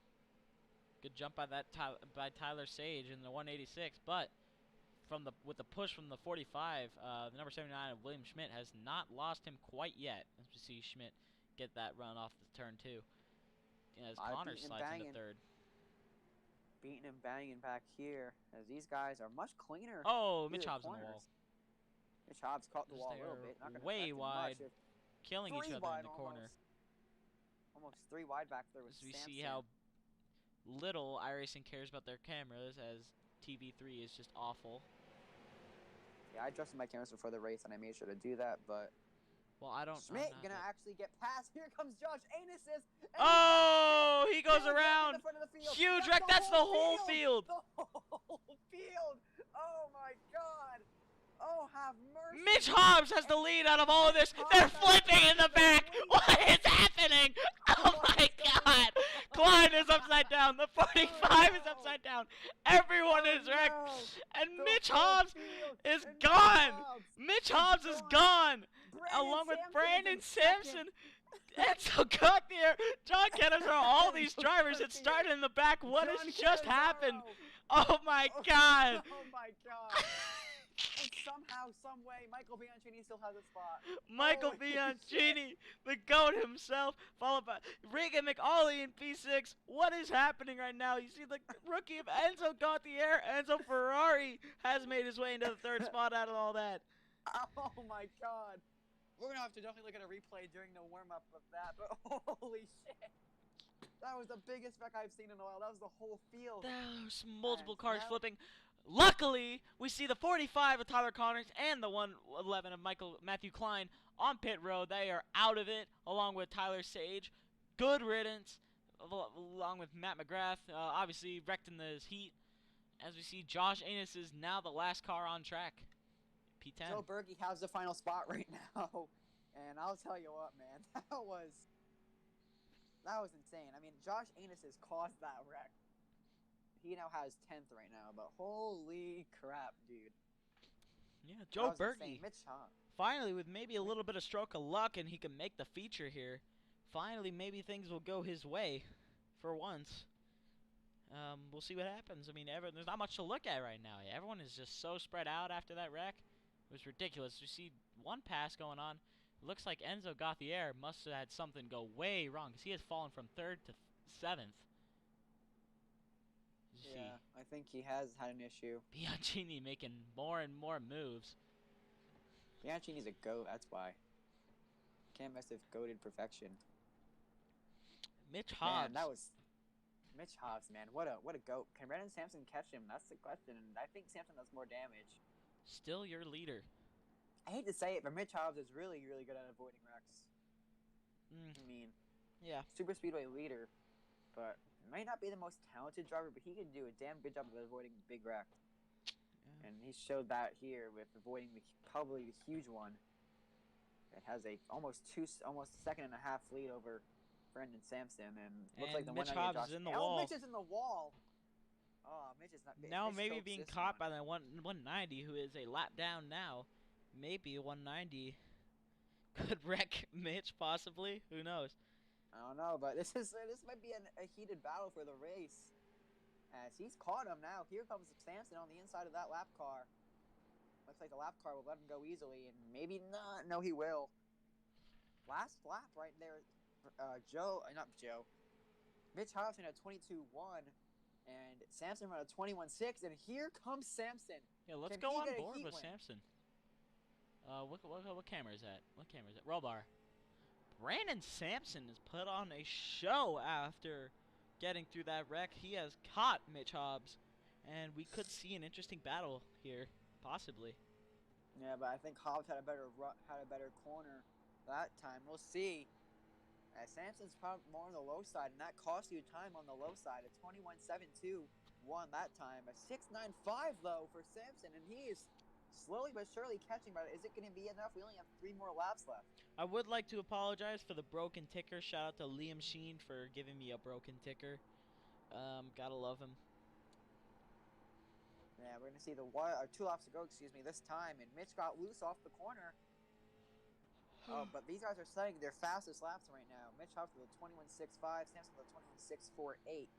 Good jump by Tyler Sage in the 186, but with the push from the 45, the number 79 of William Schmidt has not lost him quite yet. As we see Schmidt get that run off the turn 2. As Connor slides into 3rd. Beating and banging back here, as these guys are much cleaner. Oh, Mitch Hobbs on the wall. Mitch Hobbs caught the wall a little bit. Not gonna way wide, much. killing each other in the corner. Almost 3 wide back there with As we Sampson. see how little iRacing cares about their cameras, as TV3 is just awful. Yeah, I adjusted my cameras before the race, and I made sure to do that, but... Well, I don't... Schmidt gonna actually get past. Here comes Josh Anuses. Oh, he goes around. Huge wreck. That's the whole field. The whole field. Oh, my God. Oh, have mercy. Mitch Hobbs has the lead out of all of this. They're flipping in the back. What is happening? Oh, my God. Klein is upside down. The 45 is upside down. Everyone is wrecked. And Mitch Hobbs is gone. Mitch Hobbs is gone. Along with Brandon Sampson, Enzo Gauthier, John Kenneth, all these drivers that started in the back. What has just happened? Oh my God! Oh my God! And somehow, some way, Michael Bianchini still has a spot. Michael Bianchini, the GOAT himself, followed by Regan McAuley in P6. What is happening right now? You see the rookie of Enzo Gauthier, Enzo Ferrari, has made his way into the 3rd spot out of all that. Oh my God! We're gonna have to definitely look at a replay during the warm-up of that, but holy shit! That was the biggest wreck I've seen in a while. That was the whole field. There's multiple cars flipping. Luckily, we see the 45 of Tyler Connors and the 111 of Matthew Klein on pit road. They are out of it, along with Tyler Sage. Good riddance, along with Matt McGrath. Obviously, wrecked in the heat. As we see Josh Anuses is now the last car on track. P10. Joe Berge has the final spot right now, and I'll tell you what, man, that was insane. I mean, Josh Anuses caused that wreck. He now has 10th right now, but holy crap, dude. Yeah, Joe Berge. Finally, with maybe a little bit of stroke of luck, and he can make the feature here. Finally, maybe things will go his way for once. We'll see what happens. I mean, there's not much to look at right now. Everyone is just so spread out after that wreck. was ridiculous. You see one pass going on. It looks like Enzo Gauthier must have had something go way wrong because he has fallen from 3rd to 7th. Yeah, I think he has had an issue. Bianchini making more and more moves. Bianchini's a goat, that's why. Can't mess with goated perfection. Mitch Hobbs. Man, that was Mitch Hobbs, man. What a goat. Can Brandon Sampson catch him? That's the question. And I think Sampson does more damage. Still your leader. I hate to say it, but Mitch Hobbs is really, really good at avoiding wrecks. I mean, yeah. super speedway leader, but might not be the most talented driver, but he can do a damn good job of avoiding a big wreck. Yeah. And he showed that here with avoiding probably the huge one. It has a almost a second and a half lead over Brandon Sampson, and looks like the Mitch Hobbs is in the wall. Mitch is in the wall. Oh, Mitch is not. Now Mitch maybe being caught by the 190, who is a lap down now. Maybe 190 could wreck Mitch, possibly. Who knows? I don't know, but this might be a heated battle for the race, as he's caught him now. Here comes Sampson on the inside of that lap car. Looks like the lap car will let him go easily, and maybe not. No, he will. Last lap right there. Mitch Hobbs had a 22-1, and Sampson ran a 21-6, and here comes Sampson. Yeah, let's go on board with Sampson. What camera is that? What camera is that? Roll bar. Brandon Sampson has put on a show after getting through that wreck. He has caught Mitch Hobbs, and we could see an interesting battle here, possibly. Yeah, but I think Hobbs had a better corner that time. We'll see. Sampson's probably more on the low side, and that cost you time on the low side. A 21-7-2 won that time. A 6.95 though for Sampson, and he is slowly but surely catching. But is it going to be enough? We only have 3 more laps left. I would like to apologize for the broken ticker. Shout out to Liam Sheen for giving me a broken ticker. Gotta love him. Yeah, we're going to see the 2 laps to go, this time, and Mitch got loose off the corner. Oh, but these guys are setting their fastest laps right now. Mitch Hobbs with a 21.65, Sampson with a 21.648.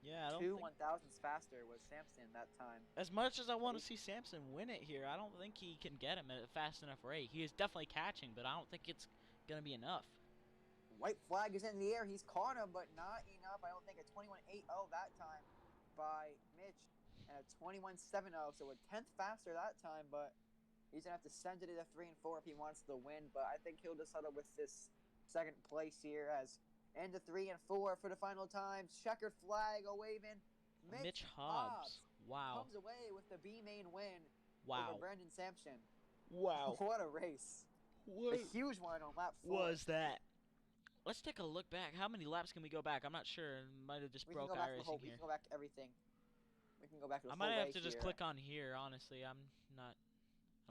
Yeah, I don't think... 2 1,000s faster was Sampson that time. As much as I want to see Sampson win it here, I don't think he can get him at a fast enough rate. He is definitely catching, but I don't think it's going to be enough. White flag is in the air. He's caught him, but not enough. I don't think a 21.80 that time by Mitch, and a 21.70, so a 10th faster that time, but he's going to have to send it to 3 and 4 if he wants to win, but I think he'll just settle with this second place here as into 3 and 4 for the final time. Checkered flag a-waving. Mitch Hobbs. Wow. Comes away with the B-main win over Wow. Brandon Sampson. Wow. What a race. What a huge one on lap 4. was that? Let's take a look back. How many laps can we go back? I'm not sure. Might have just broke iRacing here. We can go back to everything. We can go back to the I whole might have race to just here. click on here, honestly. I'm not...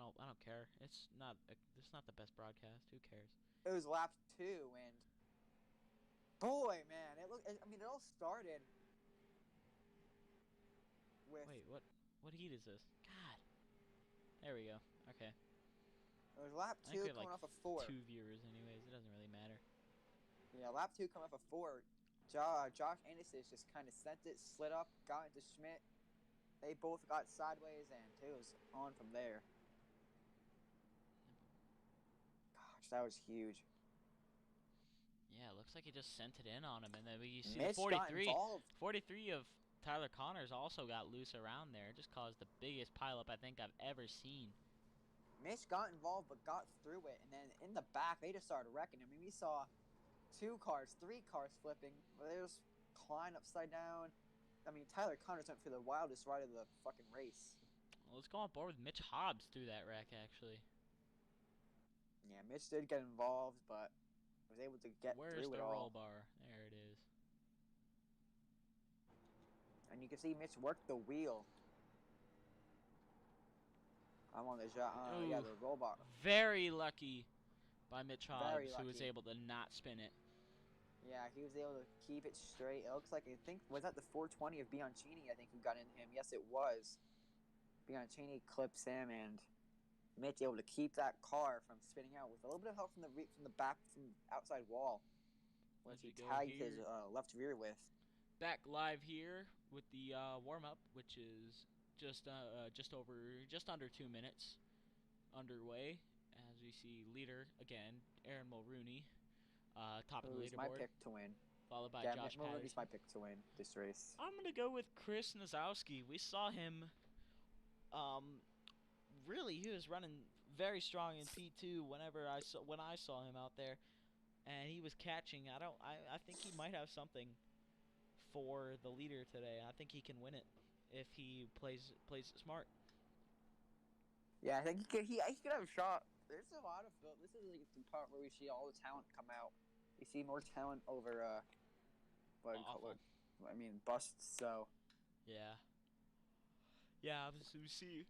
I don't care. It's not the best broadcast. Who cares? It was lap 2, and boy, man, it all started with. Wait, what heat is this? God. There we go. Okay. It was lap 2 coming off of 4. 2 viewers, anyways. It doesn't really matter. Yeah, lap 2 coming off of 4. Josh Anderson just kind of sent it, slid up, got into Schmidt. They both got sideways, and it was on from there. That was huge. Yeah, it looks like he just sent it in on him, and then you see Mitch 43 of Tyler Connors also got loose around there. It just caused the biggest pileup I think I've ever seen. Mitch got involved but got through it, and then in the back they just started wrecking. I mean, we saw 2 cars, 3 cars flipping. They just climbed upside down. I mean, Tyler Connors went for the wildest ride of the fucking race. Well, let's go on board with Mitch Hobbs through that wreck, actually. Yeah, Mitch did get involved, but was able to get through it all. Where's the roll bar? There it is. And you can see Mitch work the wheel. I'm on the the roll bar. Very lucky by Mitch Hobbs, who was able to not spin it. Yeah, he was able to keep it straight. It looks like, was that the 420 of Bianchini, I think, who got into him? Yes, it was. Bianchini clips him, and Mitch able to keep that car from spinning out with a little bit of help from the outside wall, which he tagged his left rear with. Back live here with the warm up, which is just under 2 minutes. underway as we see leader again, Aaron Mulrooney, top of the Who's my leaderboard, pick to win? followed by Yeah, Josh Mulrooney's my Patterson. pick to win this race. I'm gonna go with Chris Nazowski. We saw him. Really, he was running very strong in P2 when I saw him out there, and he was catching. I think he might have something for the leader today. I think he can win it if he plays it smart. Yeah, I think he could have a shot. There's a lot of this is like the part where we see all the talent come out. We see more talent over busts. So yeah. Obviously, we see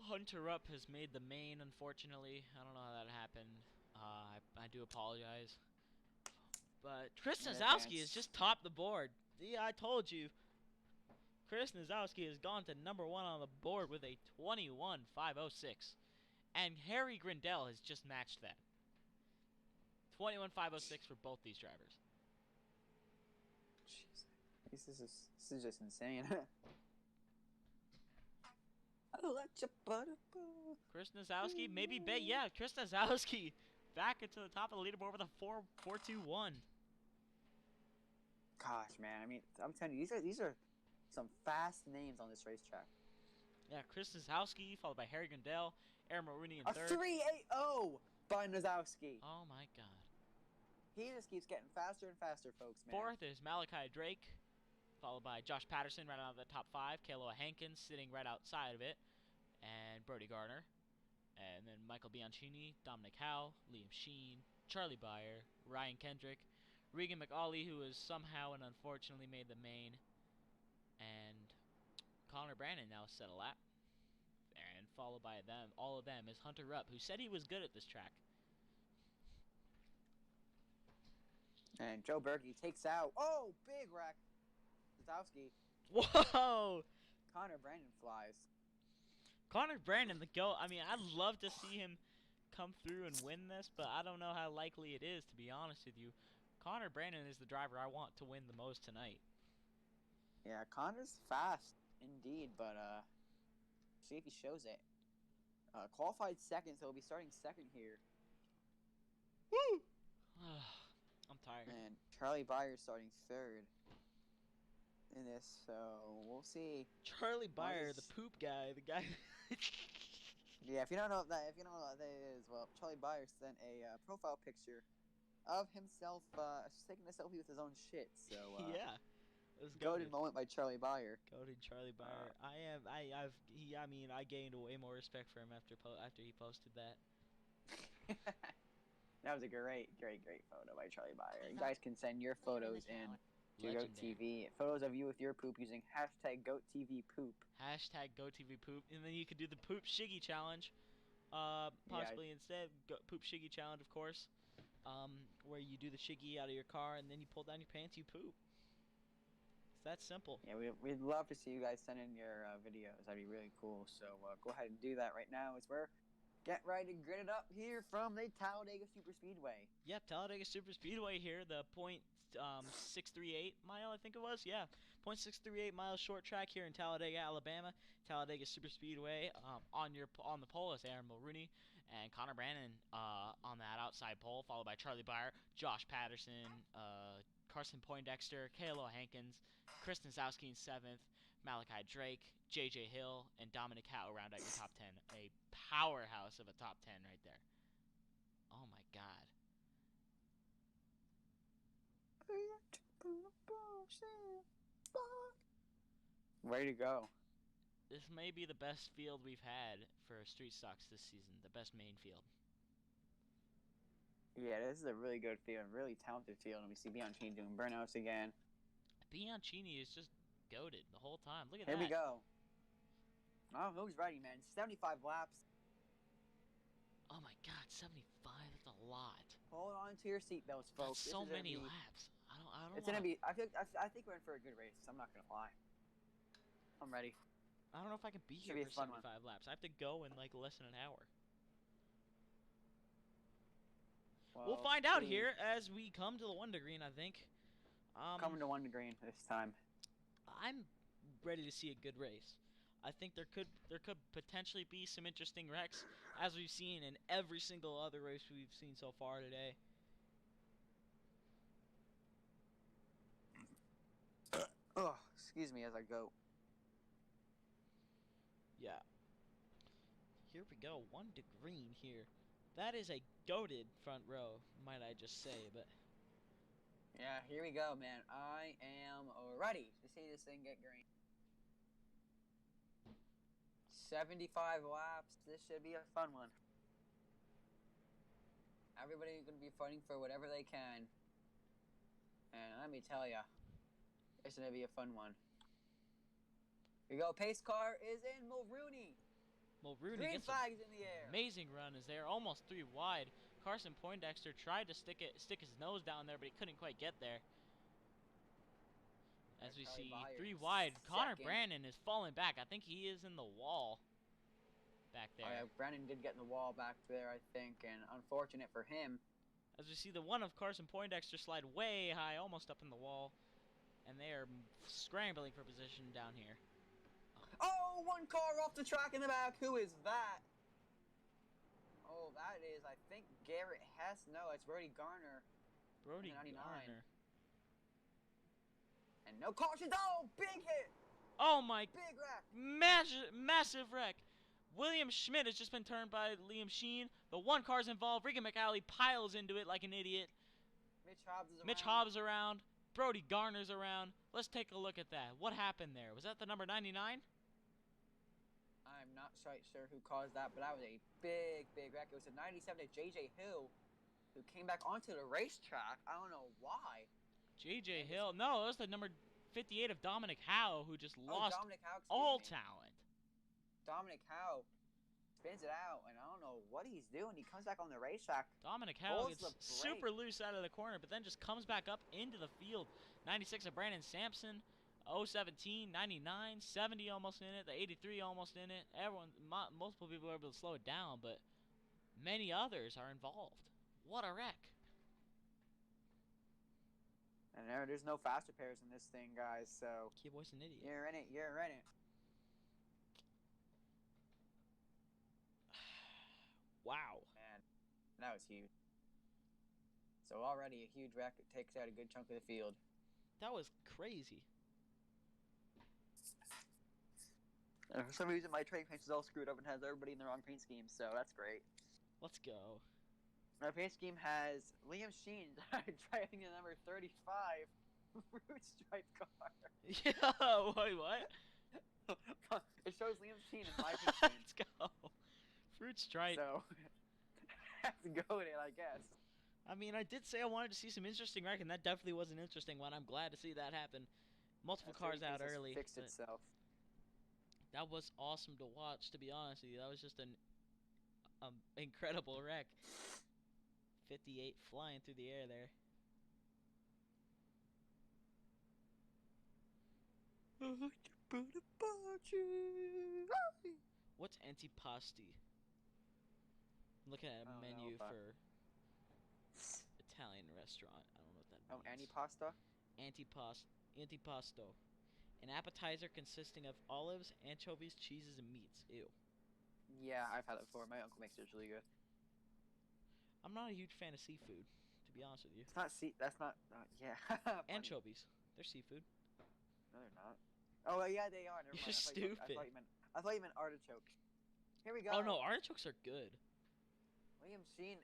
Hunter Up has made the main. Unfortunately, I don't know how that happened. I do apologize. But Chris Nazowski has just topped the board. Yeah, I told you. Chris Nazowski has gone to number 1 on the board with a 21.506. And Harry Grindell has just matched that. 21.506 for both these drivers. Jeez. This is just insane. I'll let you Chris Nazowski, maybe yeah, Chris Nazowski back into the top of the leaderboard with a 4.421. Gosh, man, I mean, I'm telling you, these are some fast names on this racetrack. Yeah, Chris Nazowski, followed by Harry Grindell, Aaron Mulrooney in third. A 3.80 by Nazowski. Oh my god. He just keeps getting faster and faster, folks, man. Fourth is Malachi Drake, followed by Josh Patterson right out of the top 5. Kealoha Hankins sitting right outside of it, and Brody Garner. And then Michael Bianchini, Dominic Howe, Liam Sheen, Charlie Byer, Ryan Kendrick, Regan McAuley, who has somehow and unfortunately made the main, and Connor Brandon now set a lap. And followed by them, all of them, is Hunter Rupp, who said he was good at this track. And Joe Berge takes out. Oh, big wreck. Nazowski. Whoa! Connor Brandon flies. Connor Brandon, the GOAT. I mean, I'd love to see him come through and win this, but I don't know how likely it is, to be honest with you. Connor Brandon is the driver I want to win the most tonight. Yeah, Connor's fast, indeed, but, see if he shows it. Qualified second, so he'll be starting second here. Woo! I'm tired. And Charlie Byer starting third in this, so we'll see. Charlie Byer, the poop guy, the guy. Yeah, if you don't know what that is, well, Charlie Byer sent a profile picture of himself taking a selfie with his own shit. So yeah, it was goated moment by Charlie Byer. Goated Charlie Byer. I gained way more respect for him after he posted that. That was a great photo by Charlie Byer. You guys can send your photos in to GoatTV. Photos of you with your poop using hashtag GoatTVPoop. Hashtag GoatTVPoop. And then you could do the Poop Shiggy Challenge. Possibly instead. Poop Shiggy Challenge, of course. Where you do the shiggy out of your car and then you pull down your pants, you poop. It's that simple. Yeah, we'd love to see you guys send in your videos. That'd be really cool. So go ahead and do that right now as we're getting ready to grid it up here from the Talladega Superspeedway. Yep, Talladega Superspeedway here. The .638 mile, I think it was. Yeah, .638 mile short track here in Talladega, Alabama. Talladega Superspeedway. On the pole is Aaron Mulrooney and Connor Brandon on that outside pole, followed by Charlie Byer, Josh Patterson, Carson Poindexter, Kealoha Hankins, Chris Nazowski in 7th, Malachi Drake, J.J. Hill, and Dominic Howe round out your top 10. A powerhouse of a top 10 right there. Oh my god. Ready to go. This may be the best field we've had for street stocks this season. The best main field. Yeah, this is a really good field, really talented field, and we see Bianchini doing burnouts again. Bianchini is just goated the whole time. Look at that. Here we go. Oh, who's ready, man? 75 laps. Oh my god, 75? That's a lot. Hold on to your seatbelts, folks. That's so many laps. I don't. It's gonna be. I think we're in for a good race. I'm not gonna lie. I'm ready. I don't know if I can be here for 75 laps. I have to go in like less than an hour. We'll find out here as we come to the Wonder Green, I think. Coming to Wonder Green this time. I'm ready to see a good race. I think there could potentially be some interesting wrecks, as we've seen in every single other race we've seen so far today. Oh, excuse me as I go. Yeah. Here we go, 1 to green here. That is a goated front row, might I just say, but... Yeah, here we go, man. I am ready to see this thing get green. 75 laps. This should be a fun one. Everybody's going to be fighting for whatever they can. And let me tell ya, it's going to be a fun one. Here we go. Pace car is in. Mulrooney. Green gets flags in the air. Amazing run is there, almost 3 wide. Carson Poindexter tried to stick his nose down there, but he couldn't quite get there. As we see, 3 wide. Connor Brandon is falling back. I think he is in the wall back there. Oh, yeah, Brandon did get in the wall back there, I think, and unfortunate for him. As we see the one of Carson Poindexter slide way high, almost up in the wall. And they are scrambling for position down here. Oh, 1 car off the track in the back. Who is that? Oh, that is, I think, Garrett Hess. No, it's Brody Garner. Brody 99. Garner. And no cautions. Oh, big hit. Oh my. Big wreck. Massive wreck. William Schmidt has just been turned by Liam Sheen. The 1 car's involved. Regan McAuley piles into it like an idiot. Mitch Hobbs is around. Around. Brody Garner's around. Let's take a look at that. What happened there? Was that the number 99? I'm not quite sure who caused that, but that was a big wreck. It was a 97 to J.J. Hill, who came back onto the racetrack. I don't know why. J.J. Hill. No, it was the number 58 of Dominic Howe, who just lost all talent. Dominic Howe spins it out, and I don't know what he's doing. He comes back on the racetrack. Dominic Howe gets super loose out of the corner, but then just comes back up into the field. 96 of Brandon Sampson. 017, 99, 70 almost in it, the 83 almost in it. Multiple people are able to slow it down, but many others are involved. What a wreck. And there's no faster pairs in this thing, guys, so... Keyboy's an idiot. You're in it. Wow. Man, that was huge. So already a huge wreck. It takes out a good chunk of the field. That was crazy. And for some reason, my train paint is all screwed up and has everybody in the wrong paint scheme, so that's great. Let's go. My paint scheme has Liam Sheen driving the number 35 Fruit Stripe car. Yeah, wait, what? It shows Liam Sheen in my paint scheme. Let's go. Fruit Stripe. So, have to go with it, I guess. I mean, I did say I wanted to see some interesting wreck, and that definitely was an interesting one. I'm glad to see that happen. Multiple cars out early. Fixed itself. That was awesome to watch, to be honest with you. That was just an incredible wreck. 58 flying through the air there. What's antipasti? I'm looking at a menu for Italian restaurant. I don't know what that means. Oh, antipasta? Antipasto. An appetizer consisting of olives, anchovies, cheeses, and meats. Ew. Yeah, I've had it before. My uncle makes it really good. I'm not a huge fan of seafood, to be honest with you. It's not that's not, yeah. Anchovies. They're seafood. No, they're not. Oh, yeah, they are. Never You're mind. stupid. I thought you meant artichokes. Here we go. Oh, no, artichokes are good. Liam Sheen,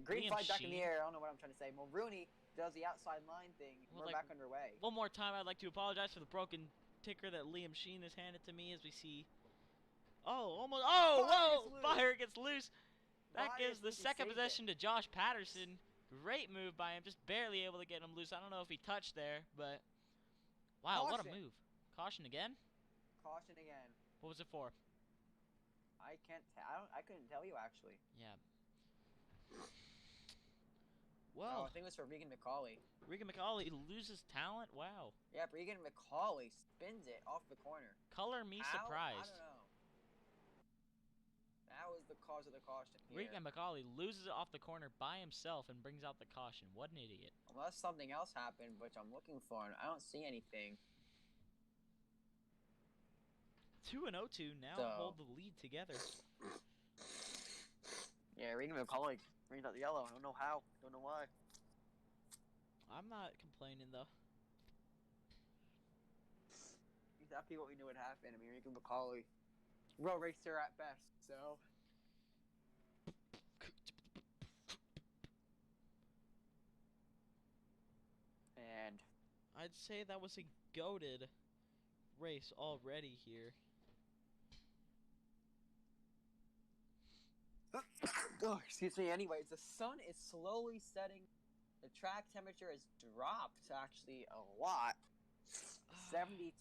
green flag back in the air. I don't know what I'm trying to say. Mulrooney does the outside line thing. We're back underway. One more time, I'd like to apologize for the broken ticker that Liam Sheen has handed to me as we see. Oh, almost. Oh, whoa! Fire gets loose. That gives the second possession to Josh Patterson. Great move by him, just barely able to get him loose. I don't know if he touched there, but wow, what a move! Caution again? Caution again. What was it for? I couldn't tell you actually. Yeah. Well, I think it was for Regan McAuley. Regan McAuley loses talent. Wow. Yeah, Regan McAuley spins it off the corner. Color me surprised. I don't know. That was the cause of the caution here. Regan McAuley loses it off the corner by himself and brings out the caution. What an idiot. Unless something else happened, which I'm looking for, and I don't see anything. 2 and 0-2 now So- hold the lead together. Yeah, Regan McCauley brings out the yellow. I don't know how. Don't know why. I'm not complaining though. Exactly what we knew would happen. I mean, Regan McCauley, road racer at best. So. And I'd say that was a goated race already here. oh, excuse me. Anyways, the sun is slowly setting. The track temperature has dropped actually a lot. 72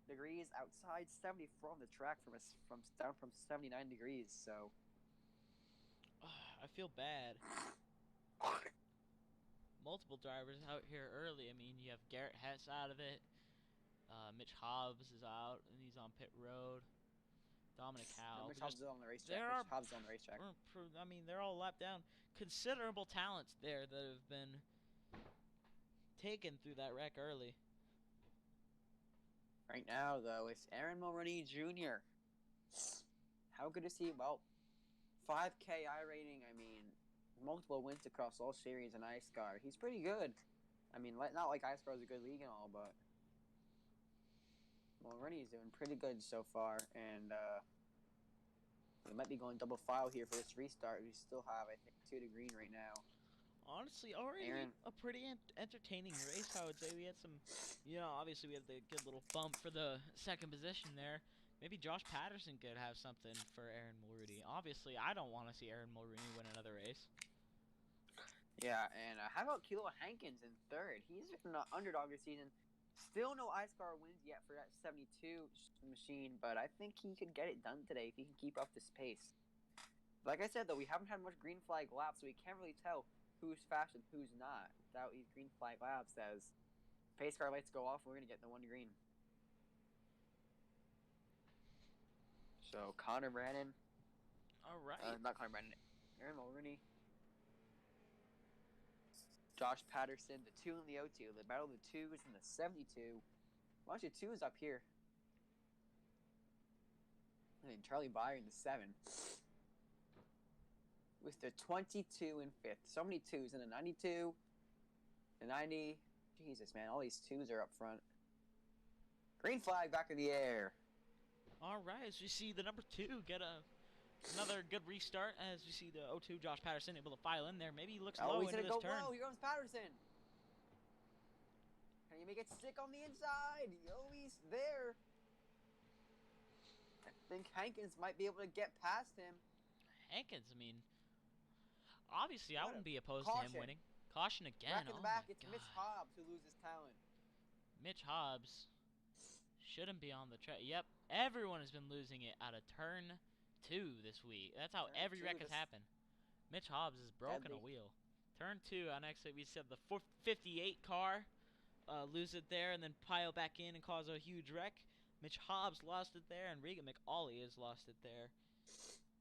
degrees outside, 74 on the track down from 79 degrees. So I feel bad. Multiple drivers out here early. I mean, you have Garrett Hess out of it. Mitch Hobbs is out, and he's on pit road. Dominic Howe. Mitch Hobbs is on the racetrack. there are- Mitch Hobbs is on the racetrack. I mean, they're all lapped down. Considerable talents there that have been taken through that wreck early. Right now, though, it's Aaron Mulroney Jr. How good is he? Well, 5K rating. I mean, multiple wins across all series in iSCAR. He's pretty good. I mean, not like iSCAR is a good league and all, but Mulroney's doing pretty good so far. And we might be going double file here for this restart. We still have, I think, 2 to green right now. Honestly, already Aaron. a pretty entertaining race, I would say. We had some, obviously we had the good little bump for the second position there. Maybe Josh Patterson could have something for Aaron Mulrooney. Obviously, I don't want to see Aaron Mulrooney win another race. Yeah, and how about Kealoha Hankins in third? He's been an underdog this season. Still no iSCAR wins yet for that 72 machine, but I think he could get it done today if he can keep up this pace. Like I said, though, we haven't had much green flag laps, so we can't really tell who's fast and who's not without these green flag laps. As pace car lights go off, we're going to get the 1 green. So, Connor Brannon. All right. Not Connor Brannon. Aaron Mulrooney. Josh Patterson, the 2 and the 0-2. The battle of the 2s and the 72. Well, actually, 2 is up here. And then Charlie Byer in the 7. With the 22 and 5th. So many 2s. And the 92. The 90. Jesus, man. All these 2s are up front. Green flag back in the air. All right, as we see the number 2 get another good restart. As we see the 0-2 Josh Patterson able to file in there. Maybe he looks low he's into gonna this go turn. low. Here comes Patterson. Can you make it stick on the inside? Yo, he's there. I think Hankins might be able to get past him. Hankins, I mean, obviously I What wouldn't a be opposed to him caution. winning. Caution again. Back in Oh the back, my it's Mitch God. Hobbs who loses talent. Mitch Hobbs shouldn't be on the track. Yep, everyone has been losing it out of turn 2 this week. That's how Turn every 2, wreck has happened. Mitch Hobbs has broken a Deadly. wheel. Turn 2, next we said the 58 car lose it there and then pile back in and cause a huge wreck. Mitch Hobbs lost it there, and Regan McAuley has lost it there.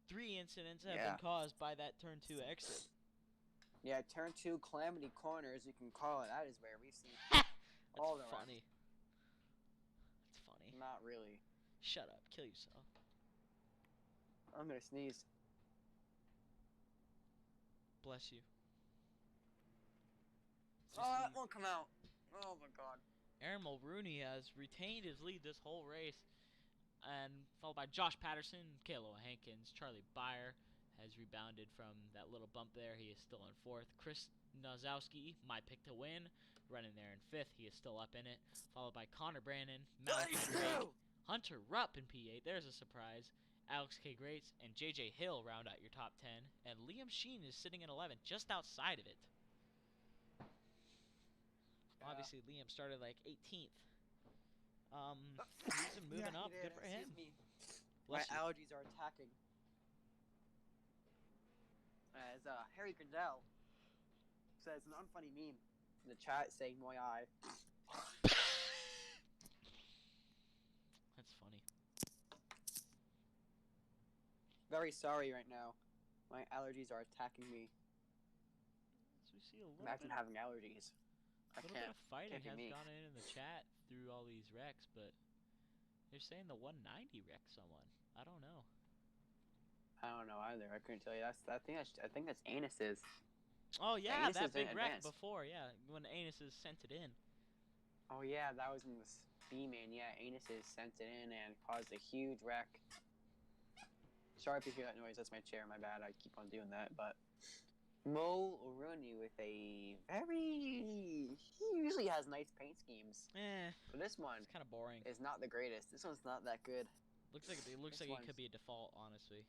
3 incidents have been caused by that turn 2 exit. Yeah, turn 2 calamity corner, as you can call it. That is where we see all the That's rest. funny. That's funny. Not really. Shut up. Kill yourself. I'm gonna sneeze. Bless you. Oh, that won't come out. Oh my God. Aaron Mulrooney has retained his lead this whole race, and followed by Josh Patterson, Kealoha Hankins. Charlie Byer has rebounded from that little bump there. He is still in 4th. Chris Nozowski, my pick to win, running there in 5th. He is still up in it. Followed by Connor Brannon, Malachi Drake, Hunter Rupp in P8. There's a surprise. Alex K. Grates and JJ Hill round out your top 10. And Liam Sheen is sitting in 11, just outside of it. Obviously, Liam started like 18th. He's been moving up. Good for him. Me. Bless My you. allergies are attacking. As Harry Grindell says an unfunny meme in the chat saying "moi eye." That's funny. Very sorry right now. My allergies are attacking me. So we see a little Imagine bit, having allergies. I little bit can't. of fighting can't be has me. gone in the chat through all these wrecks, but They're saying the 190 wrecked someone. I don't know. I don't know either. I couldn't tell you. I think that's Anus's. Oh yeah, Anus that is in big wreck advance. before. Yeah, when Anus sent it in. Oh yeah, that was in the B-Man. Yeah, Anus's sent it in and caused a huge wreck. Sorry if you hear that noise. That's my chair. My bad. I keep on doing that. But Mulrooney with a very... He usually has nice paint schemes. But this one it's kind of boring. is not the greatest. This one's not that good. Looks like it could be a default, honestly.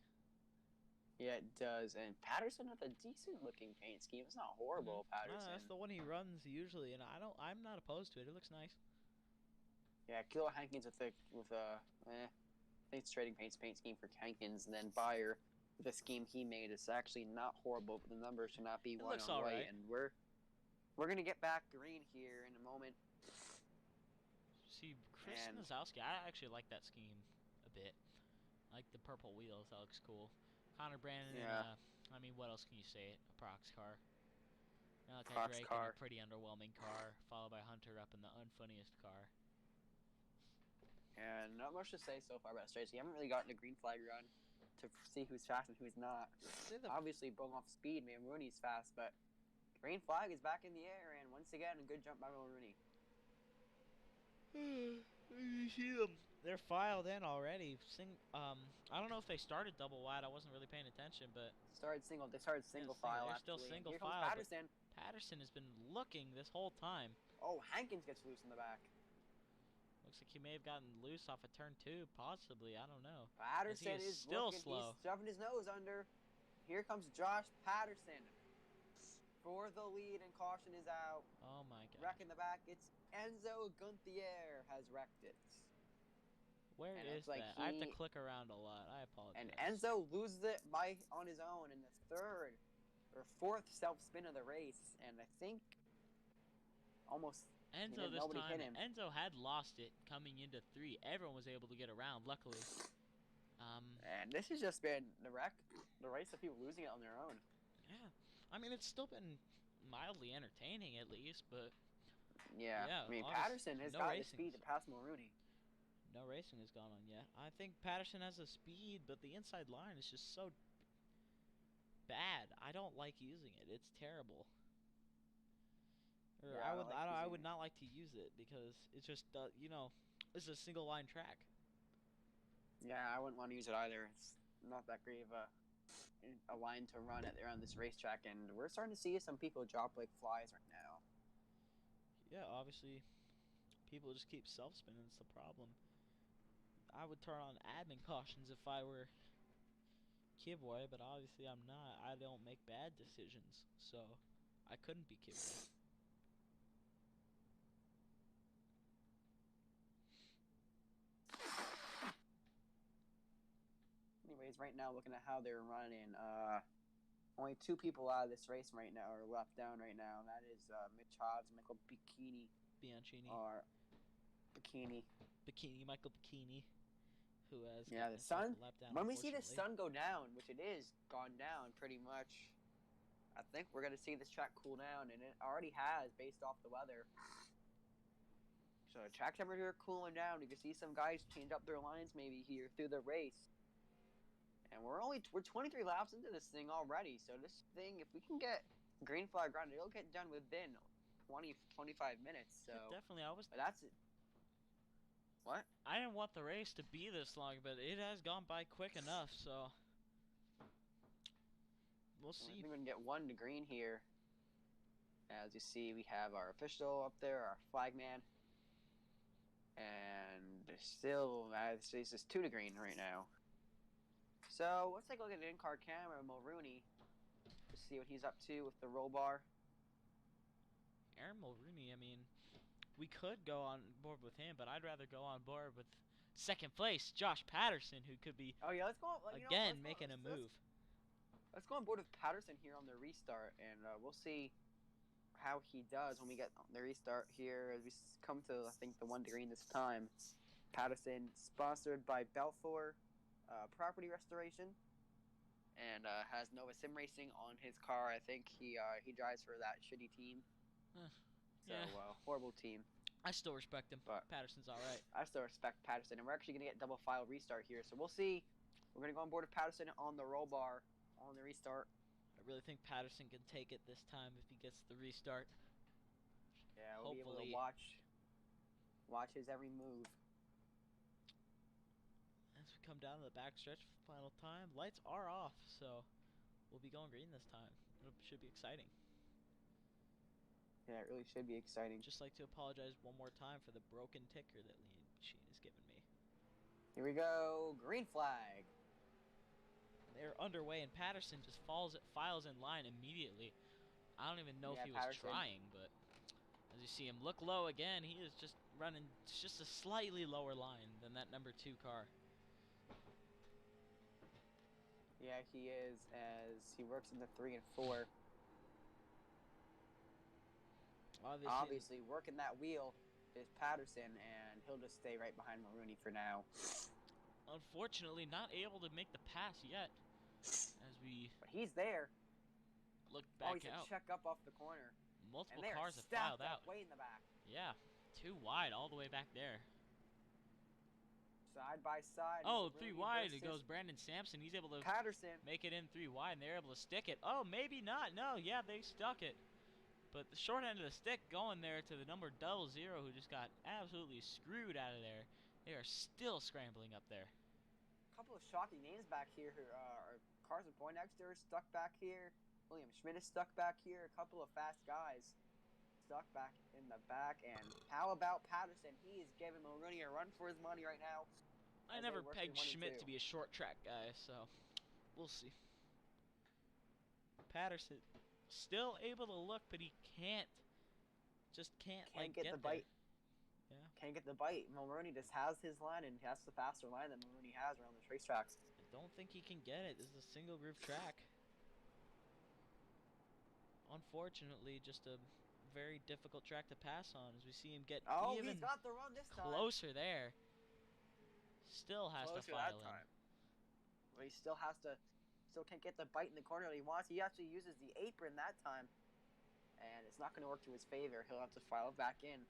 Yeah, it does. And Patterson with a decent looking paint scheme. It's not horrible, Patterson. That's the one he runs usually, and I'm not opposed to it. It looks nice. Yeah, Kealoha Hankins with I think it's trading paint scheme for Hankins, and then Bayer, the scheme he made is actually not horrible, but the numbers should not be It one looks on alright. white. And we're gonna get back green here in a moment. See, Chris Nozowski, I actually like that scheme a bit. I like the purple wheels. That looks cool. Connor Brandon. Yeah. I mean, what else can you say? A Prox car. Malachi Prox Drake car. in a pretty underwhelming car, followed by Hunter up in the unfunniest car. And not much to say so far about straights. You haven't really gotten a green flag run to see who's fast and who's not. Obviously, going off speed, man, Rooney's fast, but green flag is back in the air, and once again, a good jump by Rooney. You see them? They're filed in already. I don't know if they started double wide. I wasn't really paying attention, but They started single file. They're still actually. single Here file. comes Patterson. Patterson has been looking this whole time. Oh, Hankins gets loose in the back. Looks like he may have gotten loose off of turn 2, possibly. I don't know. Patterson is still looking, slow. He's shoving his nose under. Here comes Josh Patterson for the lead, and caution is out. Oh my god. Wreck in the back. It's Enzo Gunthier has wrecked it. Where is that? I have to click around a lot. I apologize. And Enzo loses it on his own in the third or fourth self-spin of the race, and I think almost... Enzo this time, Enzo had lost it coming into 3. Everyone was able to get around, luckily. And this has just been the race of people losing it on their own. Yeah. I mean, it's still been mildly entertaining, at least, but... Yeah, I mean, Patterson has got the speed to pass Mulrooney. No racing has gone on yet. I think Patterson has the speed, but the inside line is just so bad. I don't like using it. It's terrible. Yeah, I would not like to use it because it's just it's a single line track. Yeah, I wouldn't want to use it either. It's not that great of a line to run around this racetrack, and we're starting to see some people drop like flies right now. Yeah, obviously, people just keep self-spinning. It's the problem. I would turn on admin cautions if I were Kivboy, but obviously I'm not. I don't make bad decisions, so I couldn't be Kivboy. Anyways, right now looking at how they're running, only 2 people out of this race right now are left down right now. That is Mitch Hobbs and Michael Bianchini. Or Bikini. Michael Bikini, who has the sun. Down, when we see the sun go down, which it is gone down pretty much, I think we're gonna see this track cool down, and it already has based off the weather. So the track temperature cooling down. You can see some guys change up their lines maybe here through the race. And we're 23 laps into this thing already. So this thing, if we can get green flag run, it'll get done within 20-25 minutes. So definitely, But that's it. What? I didn't want the race to be this long, but it has gone by quick enough. So we'll see. I think we can get 1 to green here. As you see, we have our official up there, our flagman. And there's still, this is 2 to green right now. So let's take a look at the in-car camera, Mulrooney, to see what he's up to with the roll bar. Aaron Mulrooney, I mean, we could go on board with him, but I'd rather go on board with second place, Josh Patterson, who could be let's go making a move. Let's go on board with Patterson here on the restart, and we'll see how he does when we get on the restart here. As we come to, I think, the 1 to green this time. Patterson, sponsored by Belfour Property Restoration, and has Nova Sim Racing on his car. I think he drives for that shitty team. So horrible team. I still respect him. But Patterson's all right. I still respect Patterson, and we're actually going to get double file restart here. So we'll see. We're going to go on board with Patterson on the roll bar on the restart. I really think Patterson can take it this time if he gets the restart. Yeah, we'll Hopefully. be able to watch his every move. As we come down to the backstretch for the final time, lights are off, so we'll be going green this time. It should be exciting. Yeah, it really should be exciting. Just like to apologize one more time for the broken ticker that Liam Sheen has given me. Here we go, green flag. They're underway, and Patterson just files in line immediately. I don't even know if he was trying, but as you see him look low again, he is just running just a slightly lower line than that number 2 car. Yeah, he is, as he works in the 3 and 4. Obviously, working that wheel is Patterson, and he'll just stay right behind Maroney for now. Unfortunately, not able to make the pass yet. But he's there. Look back he's out. A check up off the corner. Multiple cars have filed out. Way in the back. Yeah, 2 wide all the way back there. Side by side. Oh, 3 wide. It goes Brandon Sampson. He's able to make it in 3 wide, and they're able to stick it. Oh, maybe not. No, yeah, they stuck it. But the short end of the stick going there to the number 00, who just got absolutely screwed out of there. They are still scrambling up there. A couple of shocking names back here. Carson Poindexter is stuck back here. William Schmidt is stuck back here. A couple of fast guys stuck back in the back. And how about Patterson? He is giving Maroney a run for his money right now. I never pegged Schmidt to be a short track guy, so we'll see. Patterson still able to look, but he can't like, get the bite. Yeah. Can't get the bite. Maroney just has his line, and has the faster line that Maroney has around the racetracks. I don't think he can get it. This is a single groove track. Unfortunately, just a very difficult track to pass on, as we see him get even he's got the run this time. Closer there. Still has to file in. But he still can't get the bite in the corner that he wants. He actually uses the apron that time, and it's not going to work to his favor. He'll have to file back in.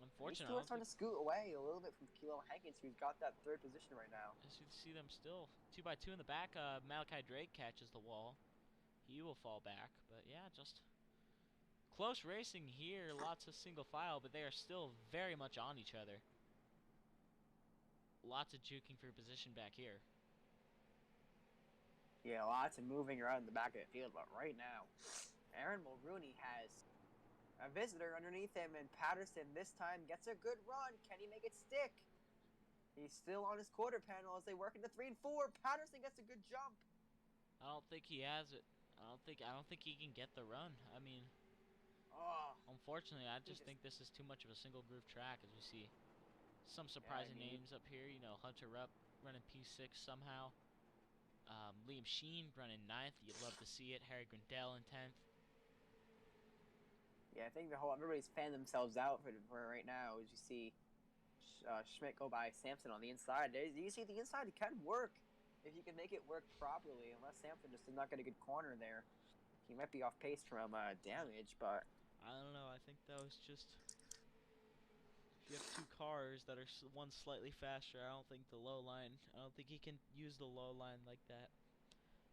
Unfortunately, he's still trying to scoot away a little bit from Kealoha Hankins, who's got that 3rd position right now. As you see them still 2x2 in the back. Malachi Drake catches the wall. He will fall back, but yeah, just close racing here. Lots of single file, but they are still very much on each other. Lots of juking for position back here. Yeah, lots of moving around in the back of the field, but right now, Aaron Mulrooney has a visitor underneath him, and Patterson this time gets a good run. Can he make it stick? He's still on his quarter panel as they work into 3 and 4. Patterson gets a good jump. I don't think he has it. I don't think he can get the run. I mean, unfortunately, I just think this is too much of a single groove track, as we see some surprising names up here. You know, Hunter Rupp running P6 somehow. Liam Sheen running 9th. You'd love to see it. Harry Grindell in 10th. Yeah, I think everybody's fanned themselves out for right now. As you see Schmidt go by Sampson on the inside. You see the inside, it can work if you can make it work properly. Unless Sampson just did not get a good corner there, he might be off pace from damage. But I don't know. I think that was just, if you have 2 cars that are one slightly faster, I don't think he can use the low line like that.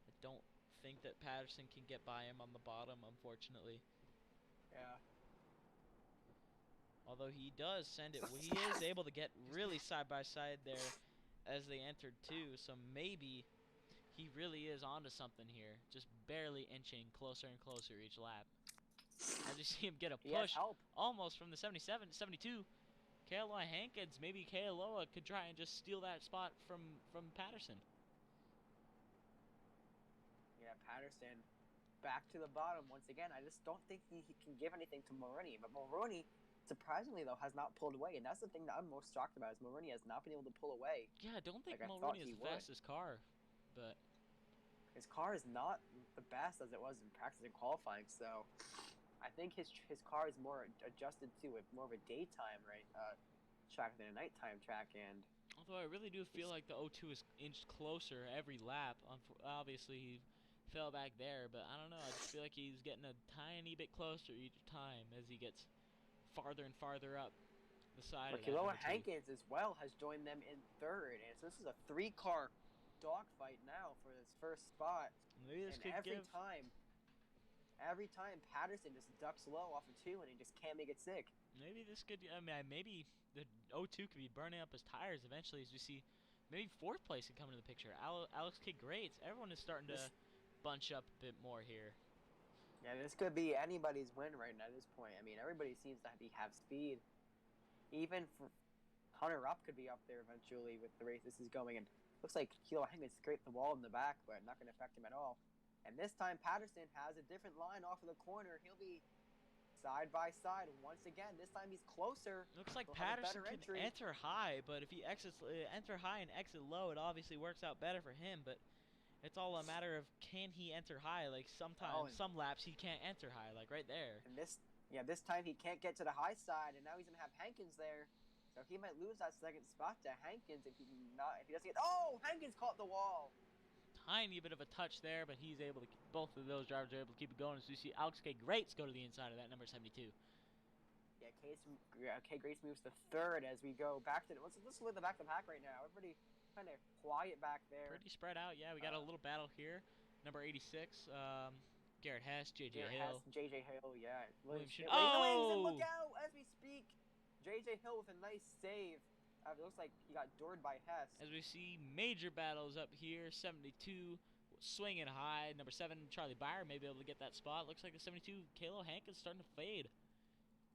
I don't think that Patterson can get by him on the bottom, unfortunately. Yeah. Although he does send it, he is able to get really side by side there as they entered too. So maybe he really is onto something here, just barely inching closer and closer each lap. As you see him get a push almost from the 77 to 72. Kealoha Hankins, maybe Kealoha could try and just steal that spot from Patterson. Yeah, Patterson back to the bottom once again. I just don't think he can give anything to Maroney. But Maroney, surprisingly though, has not pulled away, and that's the thing that I'm most shocked about, is Maroney has not been able to pull away. Yeah, I don't think Maroney is the fastest car, but his car is not the best as it was in practice and qualifying. So I think his car is more adjusted to more of a daytime track than a nighttime track. And although I really do feel like the 02 is inched closer every lap. Obviously, he fell back there, but I don't know. I just feel like he's getting a tiny bit closer each time as he gets farther and farther up the side But of that Kealoha number 2. Hankins as well has joined them in third, and so this is a 3-car dogfight now for this first spot. Maybe this And could every give. time Patterson just ducks low off of 2 and he just can't make it stick. Maybe this could. I mean, maybe the 02 could be burning up his tires eventually, as we see. Maybe 4th place could come into the picture. Alex K. Greats. Everyone is starting to bunch up a bit more here. Yeah, this could be anybody's win right now at this point. I mean, everybody seems to have speed. Even for Hunter Up could be up there eventually with the race this is going. And looks like Kealoha Hankins scraped the wall in the back, but not going to affect him at all. And this time Patterson has a different line off of the corner. He'll be side by side once again. This time he's closer. Looks like He'll have a Patterson better can entry. enter high, but if he enter high and exit low, it obviously works out better for him. But it's all a matter of can he enter high. Like sometimes, some laps he can't enter high, like right there. And this time he can't get to the high side, and now he's gonna have Hankins there, so he might lose that second spot to Hankins if he doesn't get. Oh, Hankins caught the wall. Tiny bit of a touch there, but he's able to. Both of those drivers are able to keep it going. As we see Alex K. Greats go to the inside of that number 72. Yeah, K. Grace moves to third as we go back to. Let's look at the back of the pack right now. Everybody kind of quiet back there. Pretty spread out. Yeah, we got a little battle here. Number 86, Garrett Hess, JJ Hill. JJ Hill, yeah. Williamson. Williamson, look out as we speak. JJ Hill with a nice save. It looks like he got doored by Hess. As we see major battles up here, 72 swinging high. Number 7, Charlie Byer may be able to get that spot. Looks like the 72, Kealoha Hankins starting to fade.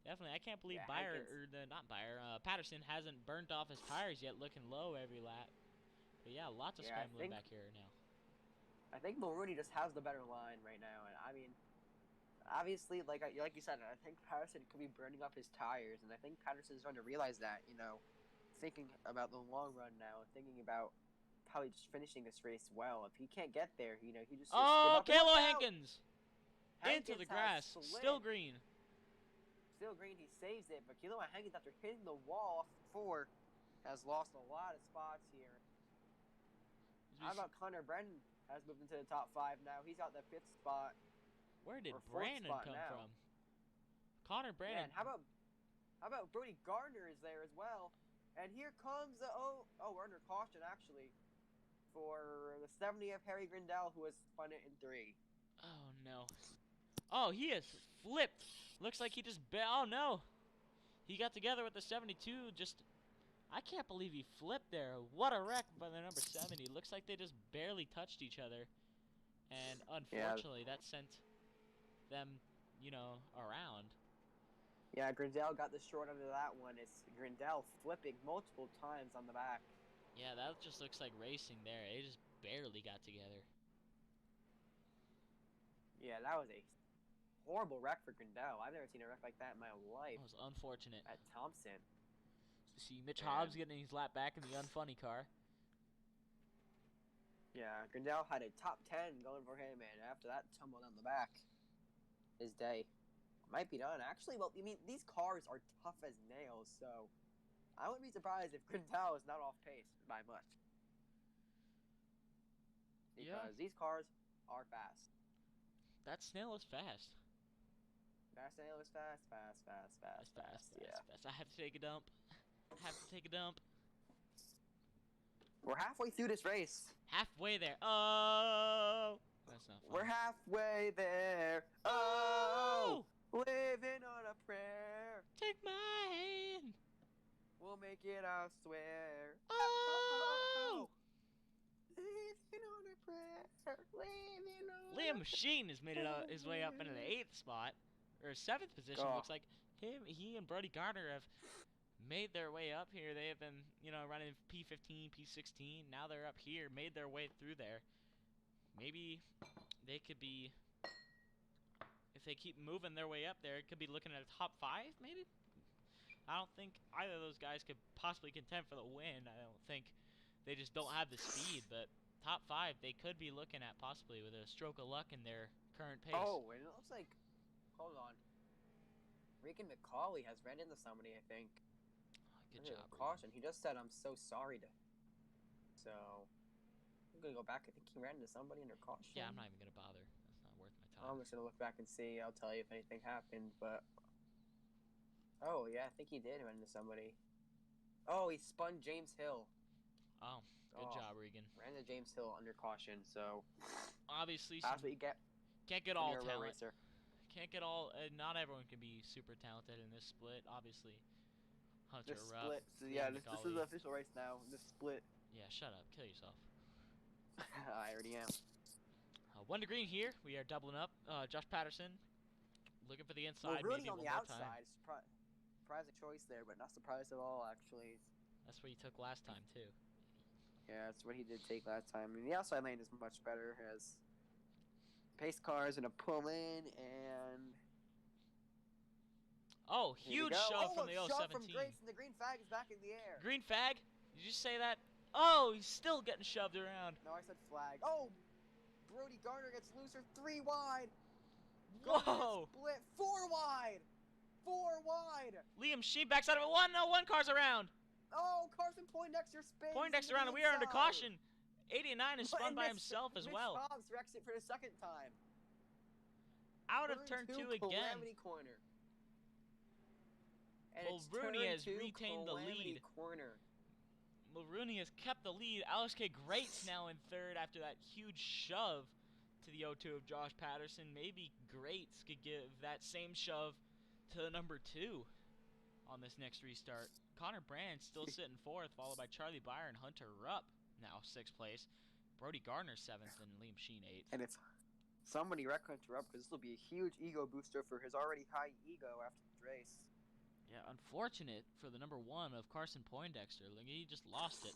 Definitely, I can't believe Patterson hasn't burnt off his tires yet, looking low every lap. But yeah, lots of scrambling back here now. I think Mulrooney just has the better line right now, and I mean, obviously, like you said, I think Patterson could be burning up his tires, and I think Patterson's starting to realize that, thinking about the long run now, thinking about probably just finishing this race well. If he can't get there, he just. Oh, Kealoha Hankins! Into the grass, still green. Still green, he saves it, but Kealoha Hankins, after hitting the wall off 4, has lost a lot of spots here. How about Connor Brennan has moved into the top 5 now? He's got the 5th spot. Where did Brandon come from? Connor Brennan. Yeah, and how about Brody Gardner is there as well? And here comes the we're under caution actually for the 70th Harry Grindell, who has spun it in 3. Oh no. Oh, he has flipped. Looks like he just oh no. He got together with the 72. I can't believe he flipped there. What a wreck by the number 70. Looks like they just barely touched each other. And unfortunately, that sent them, around. Yeah, Grindell got the short under that one. It's Grindell flipping multiple times on the back. Yeah, that just looks like racing there. They just barely got together. Yeah, that was a horrible wreck for Grindell. I've never seen a wreck like that in my life. That was unfortunate. At Thompson. See Mitch Hobbs getting his lap back in the unfunny car. Yeah, Grindell had a top 10 going for him, and after that tumble down the back, his day might be done. Actually, well, these cars are tough as nails, so I wouldn't be surprised if Grindell is not off pace by much. Because these cars are fast. That snail is fast. That snail is fast. Yeah. I have to take a dump. We're halfway through this race. Halfway there. Oh! That's not fun. We're halfway there. Oh! Living on a prayer. Take my hand. We'll make it, I swear. Oh! Living on a prayer. Living on Liam Machine has made his way up into the 8th spot. Or 7th position, looks like. He and Brody Gardner have made their way up here. They have been, running P15, P16. Now they're up here, made their way through there. Maybe they could be, if they keep moving their way up there, it could be looking at a top 5, maybe? I don't think either of those guys could possibly contend for the win. I don't think. They just don't have the speed, but top 5, they could be looking at possibly with a stroke of luck in their current pace. Oh, and it looks like, hold on. Regan McCauley has ran into somebody, I think. Good job. Caution. He just said, I'm so sorry to. So, I'm going to go back. I think he ran into somebody under caution. Yeah, I'm not even going to bother. That's not worth my time. I'm just going to look back and see. I'll tell you if anything happened, but Oh, yeah, I think he did run into somebody. Oh, he spun James Hill. Oh, good Oh, job, Regan. ran into James Hill under caution, so Obviously, that's what you get can't get when all you're a road talent. racer. Can't get all. Not everyone can be super talented in this split. Obviously, Hunter This Rupp, split. So, yeah, Liam this is McCauley. the official race now. This split. Yeah, shut up. Kill yourself. I already am. 1 to green here. We are doubling up. Josh Patterson looking for the inside. Mulrooney Maybe on one the more time. outside. Surprising choice there, but not surprised at all, actually. That's what he took last time too. Yeah, that's what he did take last time. And the outside lane is much better as pace car is going to pull in and... Oh, huge shove from the shove 017. from Grace, and the green flag is back in the air. Green fag? Did you say that? Oh, he's still getting shoved around. No, I said flag. Oh, Brody Garner gets looser. 3 wide. Whoa. Split. 4 wide. 4 wide. Liam Sheen backs out of it. One car's around. Oh, Carson Poindexter spins. Poindexter around, and we are under caution. 89 is spun by himself as well. Mitch Hobbs wrecks it for the second time. Out of turn 2 again. Calamity corner. And Mulrooney has retained the lead. Corner. Mulrooney has kept the lead. Alex K. Greats now in third after that huge shove to the 0-2 of Josh Patterson. Maybe Greats could give that same shove to the number 2 on this next restart. Connor Brand still sitting 4th, followed by Charlie Byer and Hunter Rupp, now 6th place. Brody Gardner 7th and Liam Sheen 8th. And if somebody wreck Hunter Rupp, because this will be a huge ego booster for his already high ego after the race. Yeah, unfortunate for the number 1 of Carson Poindexter. Like, he just lost it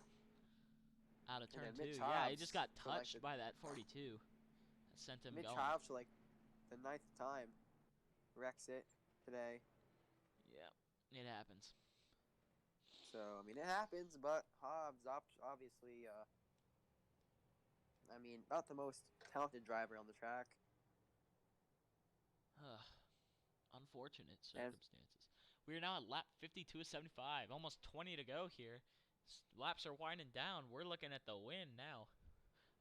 out of turn 2. Yeah, he just got touched by that 42. That sent him going. Mitch Hobbs for like the 9th time wrecks it today. Yeah, it happens. So, I mean, it happens, but Hobbs obviously, I mean, not the most talented driver on the track. Unfortunate circumstances. We are now at lap 52 of 75. Almost 20 to go here. Laps are winding down. We're looking at the win now,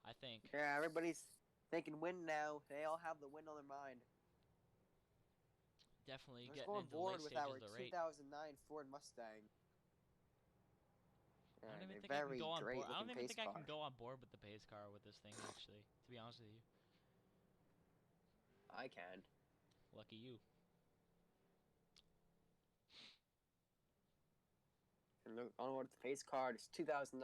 I think. Yeah, everybody's thinking win now. They all have the win on their mind. Definitely Let's getting go into board late with stages our of the race. 2009 Ford Mustang. I don't even think I can go on board. I don't even think I can go on board with the pace car with this thing, actually, to be honest with you. I can. Lucky you. And look on board with the pace car. It's 2009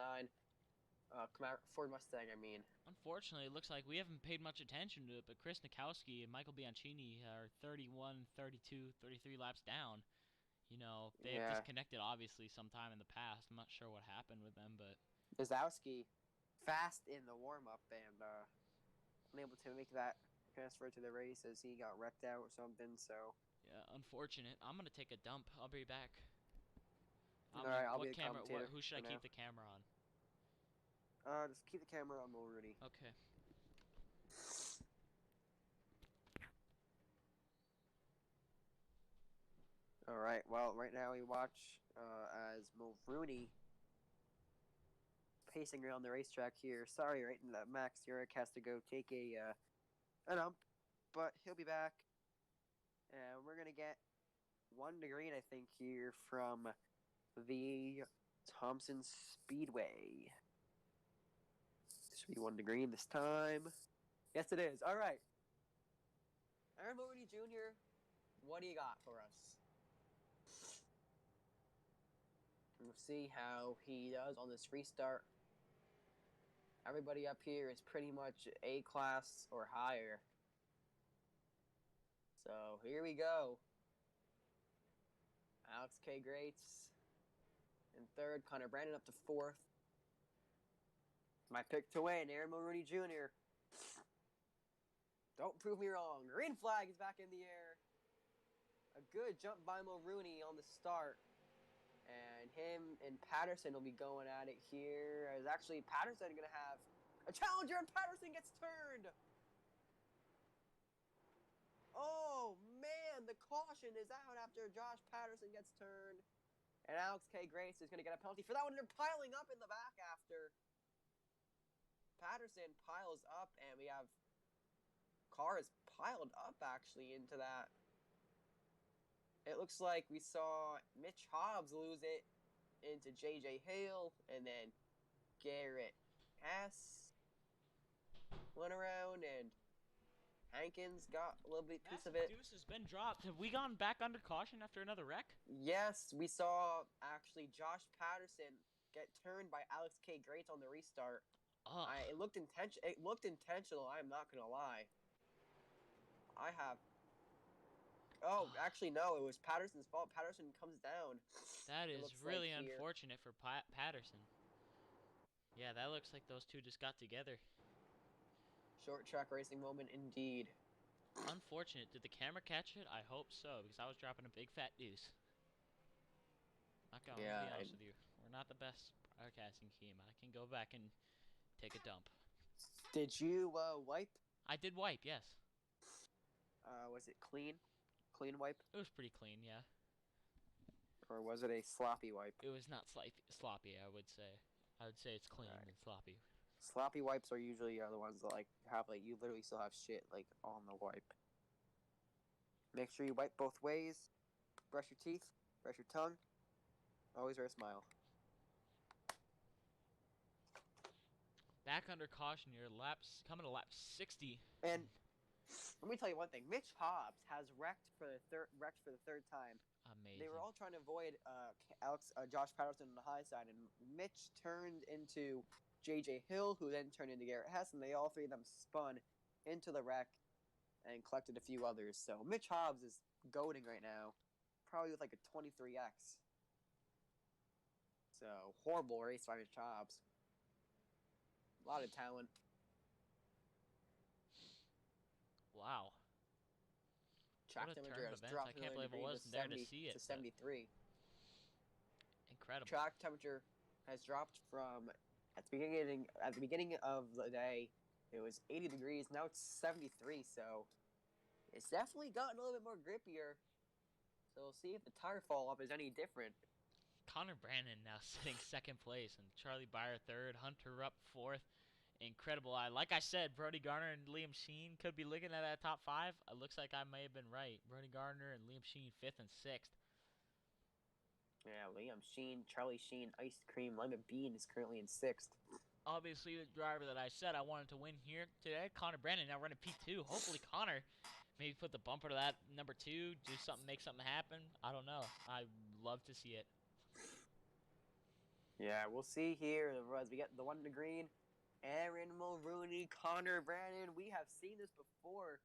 Ford Mustang, I mean. Unfortunately, it looks like we haven't paid much attention to it, but Chris Nikowski and Michael Bianchini are 31, 32, 33 laps down. You know, they have disconnected, obviously, sometime in the past. I'm not sure what happened with them, but... Wazowski, fast in the warm-up and unable to make that transfer to the race as he got wrecked out or something, so... Yeah, unfortunate. I'm going to take a dump. I'll be back. Alright, I'll be the commentator. Who should I keep the camera on? Just keep the camera on Mulrooney. Okay. Alright, well, right now we watch as Mulrooney pacing around the racetrack here. Sorry, right, Max Yurek has to go take a dump, but he'll be back. And we're going to get 1 to green, I think, here from the Thompson Speedway. Should be 1 to green this time. Yes, it is. All right. Aaron Mulrooney Jr., what do you got for us? We'll see how he does on this restart. Everybody up here is pretty much A-class or higher. So, here we go. Alex K. Greats in 3rd. Connor Brandon up to 4th. My pick to win, Aaron Mulrooney Jr. Don't prove me wrong. Green flag is back in the air. A good jump by Mulrooney on the start. And him and Patterson will be going at it here. As actually Patterson going to have a challenger, and Patterson gets turned. Oh, man, the caution is out after Josh Patterson gets turned. And Alex K. Grace is going to get a penalty for that one. They're piling up in the back after. Patterson piles up, and we have cars piled up, actually, into that it looks like we saw Mitch Hobbs lose it into J.J. Hale, and then Garrett Hess went around, and Hankins got a little bit piece of it. Deuce has been dropped. Have we gone back under caution after another wreck? Yes, we saw actually Josh Patterson get turned by Alex K. Great on the restart. It looked intentional. I'm not gonna lie. Actually no, it was Patterson's fault. Patterson comes down. That is really unfortunate for Patterson. Yeah, that looks like those two just got together. Short track racing moment indeed. Unfortunate. Did the camera catch it? I hope so, because I was dropping a big fat deuce. Not gonna be honest with you. We're not the best broadcasting team. I can go back and take a dump. Did you wipe? I did wipe, yes. Was it clean? Clean wipe? It was pretty clean, yeah. Or was it a sloppy wipe? It was not sloppy, I would say. I would say it's clean and sloppy. Sloppy wipes are usually the ones that you literally still have shit on the wipe. Make sure you wipe both ways. Brush your teeth. Brush your tongue. Always wear a smile. Back under caution here. Coming to lap 60. And let me tell you one thing. Mitch Hobbs has wrecked for the third time. Amazing. They were all trying to avoid Josh Patterson on the high side, and Mitch turned into J.J. Hill, who then turned into Garrett Hess, and they all three of them spun into the wreck and collected a few others. So Mitch Hobbs is goading right now, probably with like a 23x. So horrible race by Mitch Hobbs. A lot of talent. Wow. Track temperature has dropped. I can't believe I wasn't there to see it. To 73. Incredible. Track temperature has dropped from at the beginning of the day, it was 80 degrees. Now it's 73. So it's definitely gotten a little bit more grippier. So we'll see if the tire fall off is any different. Connor Brandon now sitting second place, and Charlie Byer third. Hunter up fourth. Incredible. Like I said, Brody Garner and Liam Sheen could be looking at that top five. It looks like I may have been right. Brody Garner and Liam Sheen fifth and sixth. Yeah, Liam Sheen, Charlie Sheen, Ice Cream, Lemon Bean is currently in sixth. Obviously, the driver that I said I wanted to win here today, Connor Brandon, now running P2. Hopefully, Connor maybe put the bumper to that number 2, do something, make something happen. I don't know. I'd love to see it. Yeah, we'll see here as we get the one to green. Aaron Mulrooney, Connor Brandon. We have seen this before.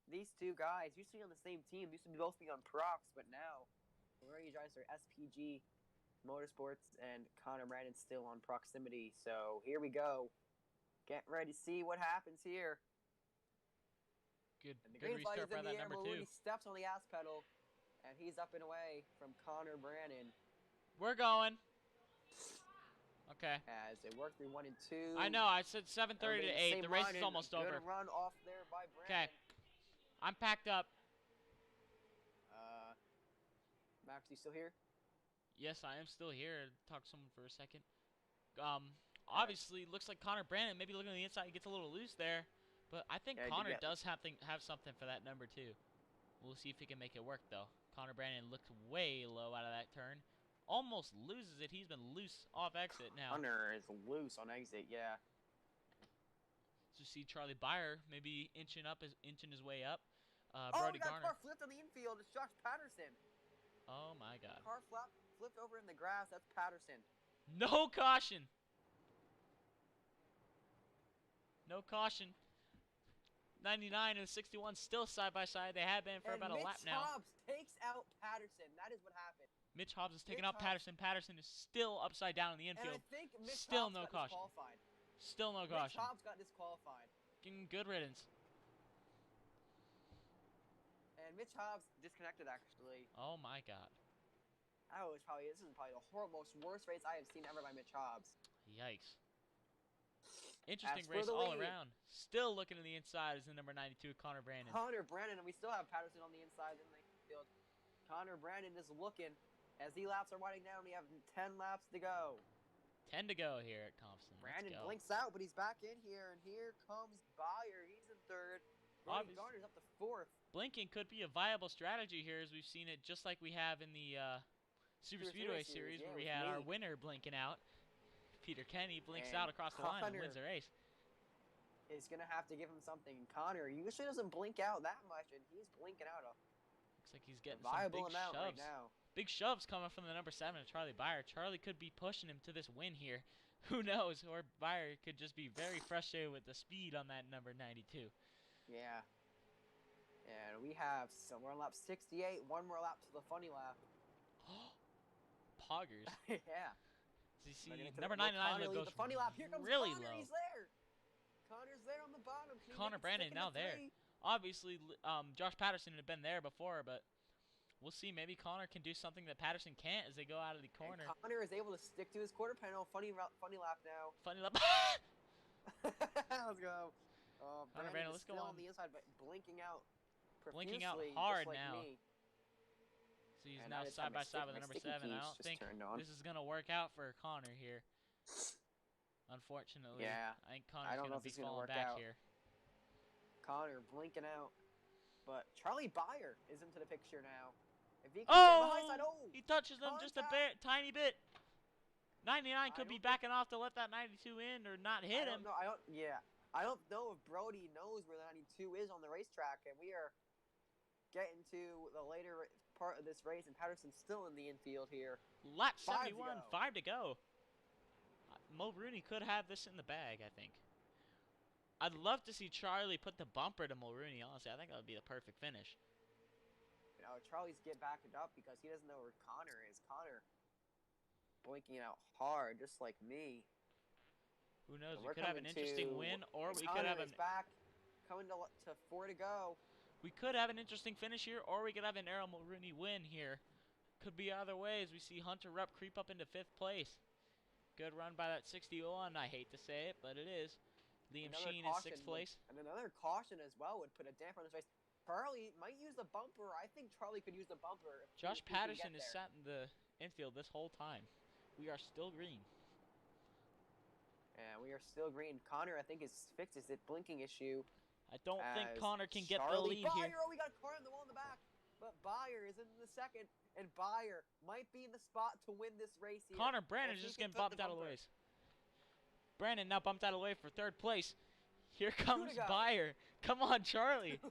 These two guys used to be on the same team. Used to both be on Prox, but now Mulrooney drives for SPG Motorsports, and Connor Brandon's still on Proximity. So here we go. Get ready to see what happens here. Good green flag is restart by in the that air. number 2. Mulrooney steps on the gas pedal, and he's up and away from Connor Brandon. We're going. Okay. As they work through 1 and 2. I know. I said 7:30 to 8. The race is almost over. Good run off there by Brandon. Okay. I'm packed up. Max, you still here? Yes, I am still here. Talk to someone for a second. Obviously, looks like Connor Brandon, maybe looking on the inside, he gets a little loose there. But I think Connor does have something for that number 2. We'll see if he can make it work, though. Connor Brandon looked way low out of that turn. Almost loses it. He's been loose off exit now. Connor is loose on exit, yeah. So see Charlie Byer maybe inching his way up. Brody Garner. Car flipped on the infield. It's Josh Patterson. Oh my God. Car flipped over in the grass. That's Patterson. No caution. No caution. 99 and 61 still side by side. They have been for about a lap now. Mitch Hobbs takes out Patterson. That is what happened. Mitch Hobbs is taking out Patterson. Patterson is still upside down in the infield. And I think Mitch still Hobbs no got caution. Disqualified. Still no caution. Mitch Hobbs got disqualified. Good riddance. And Mitch Hobbs disconnected actually. Oh my God. This is probably the worst race I have seen ever by Mitch Hobbs. Yikes. Interesting race all around. Still looking to the inside is the number 92, Connor Brandon. Connor Brandon, and we still have Patterson on the inside in the field. Connor Brandon is looking as the laps are winding down. We have 10 laps to go. 10 to go here at Thompson. Brandon blinks out, but he's back in here, and here comes Byer. He's in third. Brody Garner's up to 4th. Blinking could be a viable strategy here, as we've seen it just like we have in the Super Speedway series, where we had our winner blinking out. Peter Kenny blinks out across the line and wins the race. Is going to have to give him something. Connor usually doesn't blink out that much, and he's blinking out looks like he's getting some big shoves. Right now. Big shoves coming from the number 7, Charlie Byer. Charlie could be pushing him to this win here. Who knows? Or Byer could just be very frustrated with the speed on that number 92. Yeah. And we have we're on lap 68. One more lap to the funny lap. Poggers. Yeah. So you see, number 99 goes the funny lap. Here comes really Connor. low. He's there. Connor's there on the bottom. Connor Brandon now there. Obviously, Josh Patterson had been there before, but we'll see. Maybe Connor can do something that Patterson can't as they go out of the corner. And Connor is able to stick to his quarter panel. Funny lap now. Funny lap. Let's go. Connor Brandon, let's go on the inside, but blinking out. Blinking out hard like now. Me. So he's now side by side with the number 7. I don't think this is gonna work out for Connor here. Unfortunately, yeah. I think Connor's gonna be falling back here. Connor blinking out, but Charlie Byer is into the picture now. If he can he touches them just a tiny bit. 99 could be backing off to let that 92 in or not hit him. No, I don't know if Brody knows where the 92 is on the racetrack, and we are getting to the later part of this race, and Patterson's still in the infield here. Lap 71, 5 to go. Mulrooney could have this in the bag, I think. I'd love to see Charlie put the bumper to Mulrooney, honestly. I think that would be the perfect finish. You know, Charlie's backed up because he doesn't know where Connor is. Connor blinking out hard, just like me. Who knows? We could have an interesting win, or we could have a back, coming to 4 to go. We could have an interesting finish here, or we could have an Errol Mulrooney win here. Could be either way as we see Hunter Rupp creep up into 5th place. Good run by that 61. I hate to say it, but it is. Liam Sheen in 6th place. And another caution as well would put a damper on this race. Charlie might use the bumper. I think Charlie could use the bumper. Josh Patterson is sat in the infield this whole time. We are still green. And we are still green. Connor, I think, is fixed his blinking issue. I don't think Connor can get the lead here. Oh, we got Connor on the wall in the back. But Byer is in the 2nd. And Byer might be in the spot to win this race here. Connor Brandon is just getting bumped out of the way. Brandon now bumped out of the way for 3rd place. Here comes Byer. Come on, Charlie.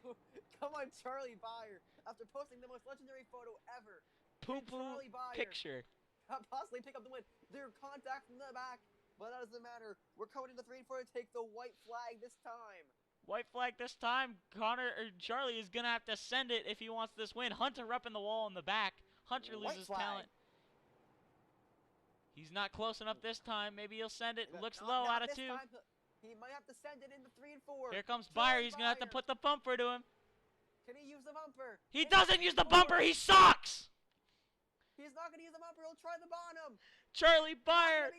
Come on, Charlie Byer. After posting the most legendary photo ever. Poo-poo picture. Possibly pick up the win. They're contact from the back. But that doesn't matter. We're coming into 3 and 4 to take the white flag this time. White flag this time. Charlie is going to have to send it if he wants this win. Hunter up in the wall in the back. Hunter loses talent. He's not close enough this time. Maybe he'll send it. Looks low out of 2. He might have to send it into 3 and 4. Here comes Byer. He's going to have to put the bumper to him. Can he use the bumper? He doesn't use the bumper. He sucks. He's not going to use the bumper. He'll try the bottom. Charlie Byer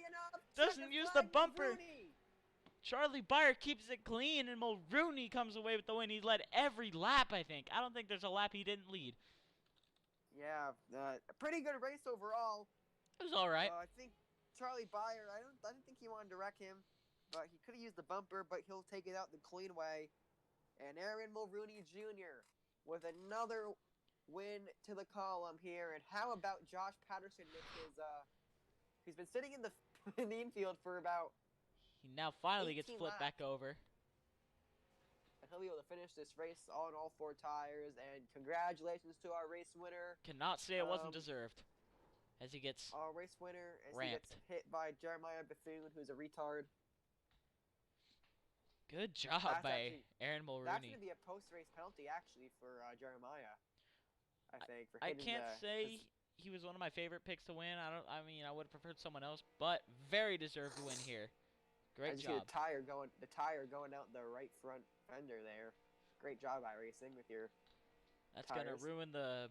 doesn't use the bumper. Charlie Byer keeps it clean, and Mulrooney comes away with the win. He led every lap, I think. I don't think there's a lap he didn't lead. Yeah, a pretty good race overall. It was all right. I think Charlie Byer, I don't think he wanted to wreck him, but he could have used the bumper, but he'll take it out the clean way. And Aaron Mulrooney Jr. with another win to the column here. And how about Josh Patterson with his he's been sitting in the infield for about he now finally gets flipped back over. And he'll be able to finish this race on all 4 tires. And congratulations to our race winner. Cannot say it wasn't deserved. As he gets our race winner as ramped. He gets hit by Jeremiah Bethune, who's a retard. Good job by Aaron Mulrooney. That's going to be a post-race penalty, actually, for Jeremiah. I think. I can't say he was one of my favorite picks to win. I mean, I would have preferred someone else, but very deserved win here. Great job. The tire going out the right front fender there. Great job, iRacing, with your. That's gonna ruin the.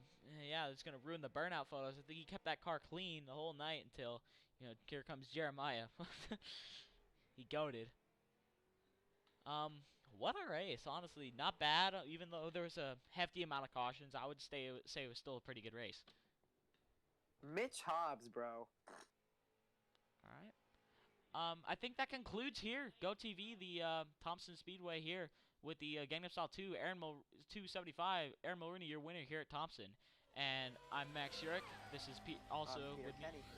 Yeah, it's gonna ruin the burnout photos. I think he kept that car clean the whole night until, here comes Jeremiah. He goated. What a race, honestly. Not bad, even though there was a hefty amount of cautions. I would say it was still a pretty good race. Mitch Hobbs, bro. Alright. I think that concludes here. GoTV, the Thompson Speedway here. with the Gangnam Style 2, 275. Aaron Mulrooney, your winner here at Thompson. And I'm Max Yurek. This is Pete, also Peter with me. Kenny.